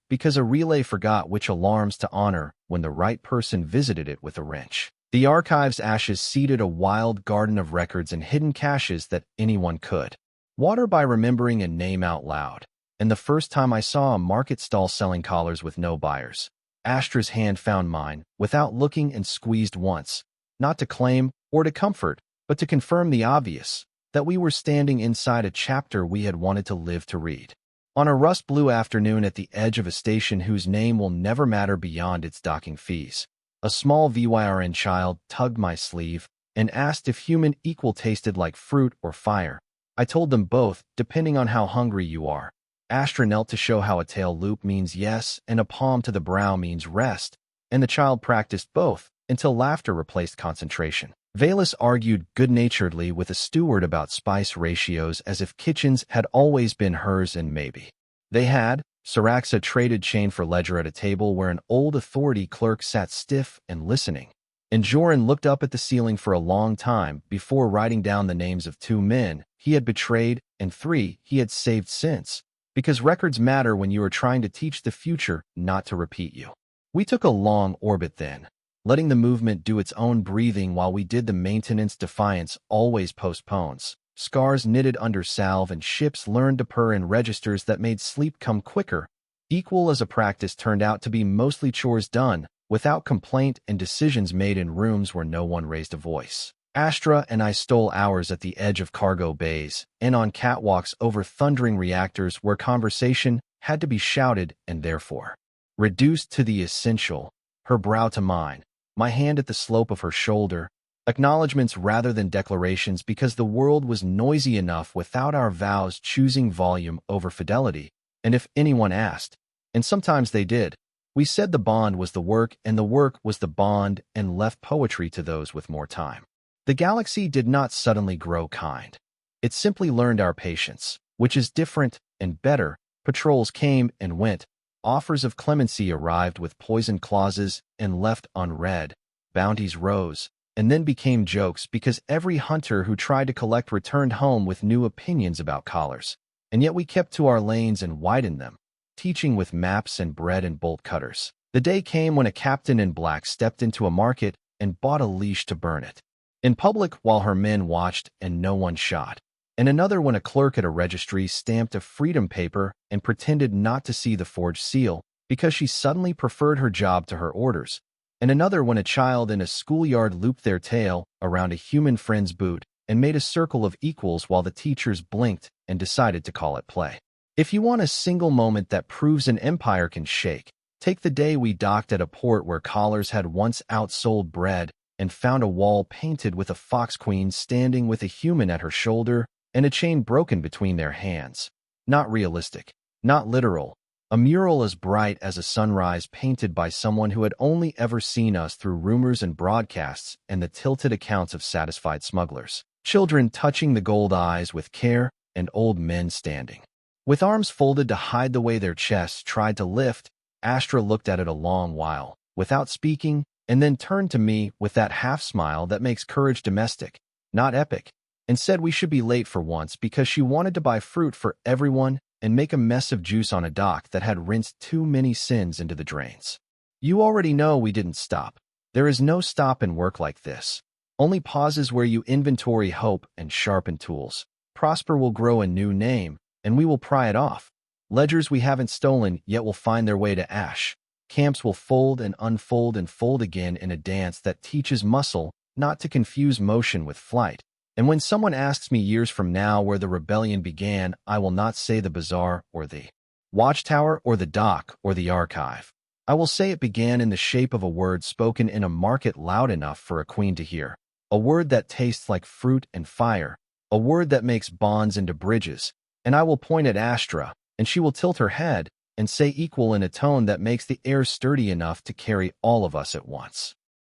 because a relay forgot which alarms to honor when the right person visited it with a wrench. The archive's ashes seeded a wild garden of records and hidden caches that anyone could water by remembering a name out loud. And the first time I saw a market stall selling collars with no buyers, Astra's hand found mine without looking and squeezed once, not to claim or to comfort, but to confirm the obvious, that we were standing inside a chapter we had wanted to live to read. On a rust-blue afternoon at the edge of a station whose name will never matter beyond its docking fees, a small VYRN child tugged my sleeve and asked if human equal tasted like fruit or fire. I told them both, depending on how hungry you are. Astra knelt to show how a tail loop means yes and a palm to the brow means rest, and the child practiced both until laughter replaced concentration. Valus argued good-naturedly with a steward about spice ratios as if kitchens had always been hers and maybe they had. Saraxa traded chain for ledger at a table where an old authority clerk sat stiff and listening. And Joran looked up at the ceiling for a long time before writing down the names of 2 men he had betrayed and 3 he had saved since, because records matter when you are trying to teach the future not to repeat you. We took a long orbit then, letting the movement do its own breathing while we did the maintenance. Defiance always postpones. Scars knitted under salve and ships learned to purr in registers that made sleep come quicker. Equal as a practice turned out to be mostly chores done, without complaint, and decisions made in rooms where no one raised a voice. Astra and I stole hours at the edge of cargo bays and on catwalks over thundering reactors where conversation had to be shouted and therefore reduced to the essential, her brow to mine, my hand at the slope of her shoulder, acknowledgments rather than declarations because the world was noisy enough without our vows choosing volume over fidelity. And if anyone asked, and sometimes they did, we said the bond was the work and the work was the bond and left poetry to those with more time. The galaxy did not suddenly grow kind. It simply learned our patience, which is different and better. Patrols came and went. Offers of clemency arrived with poison clauses and left unread. Bounties rose and then became jokes because every hunter who tried to collect returned home with new opinions about collars. And yet we kept to our lanes and widened them, teaching with maps and bread and bolt cutters. The day came when a captain in black stepped into a market and bought a leash to burn it in public while her men watched and no one shot. And another when a clerk at a registry stamped a freedom paper and pretended not to see the forged seal because she suddenly preferred her job to her orders. And another when a child in a schoolyard looped their tail around a human friend's boot and made a circle of equals while the teachers blinked and decided to call it play. If you want a single moment that proves an empire can shake, take the day we docked at a port where collars had once outsold bread and found a wall painted with a fox queen standing with a human at her shoulder and a chain broken between their hands. Not realistic, not literal. A mural as bright as a sunrise painted by someone who had only ever seen us through rumors and broadcasts and the tilted accounts of satisfied smugglers. Children touching the gold eyes with care and old men standing with arms folded to hide the way their chests tried to lift. Astra looked at it a long while, without speaking, and then turned to me with that half-smile that makes courage domestic, not epic, and said we should be late for once because she wanted to buy fruit for everyone and make a mess of juice on a dock that had rinsed too many sins into the drains. You already know we didn't stop. There is no stop in work like this. Only pauses where you inventory hope and sharpen tools. Prosper will grow a new name, and we will pry it off. Ledgers we haven't stolen yet will find their way to ash. Camps will fold and fold again in a dance that teaches muscle not to confuse motion with flight. And when someone asks me years from now where the rebellion began, I will not say the bazaar or the watchtower or the dock or the archive. I will say it began in the shape of a word spoken in a market loud enough for a queen to hear. A word that tastes like fruit and fire. A word that makes bonds into bridges. And I will point at Astra, and she will tilt her head and say equal in a tone that makes the air sturdy enough to carry all of us at once.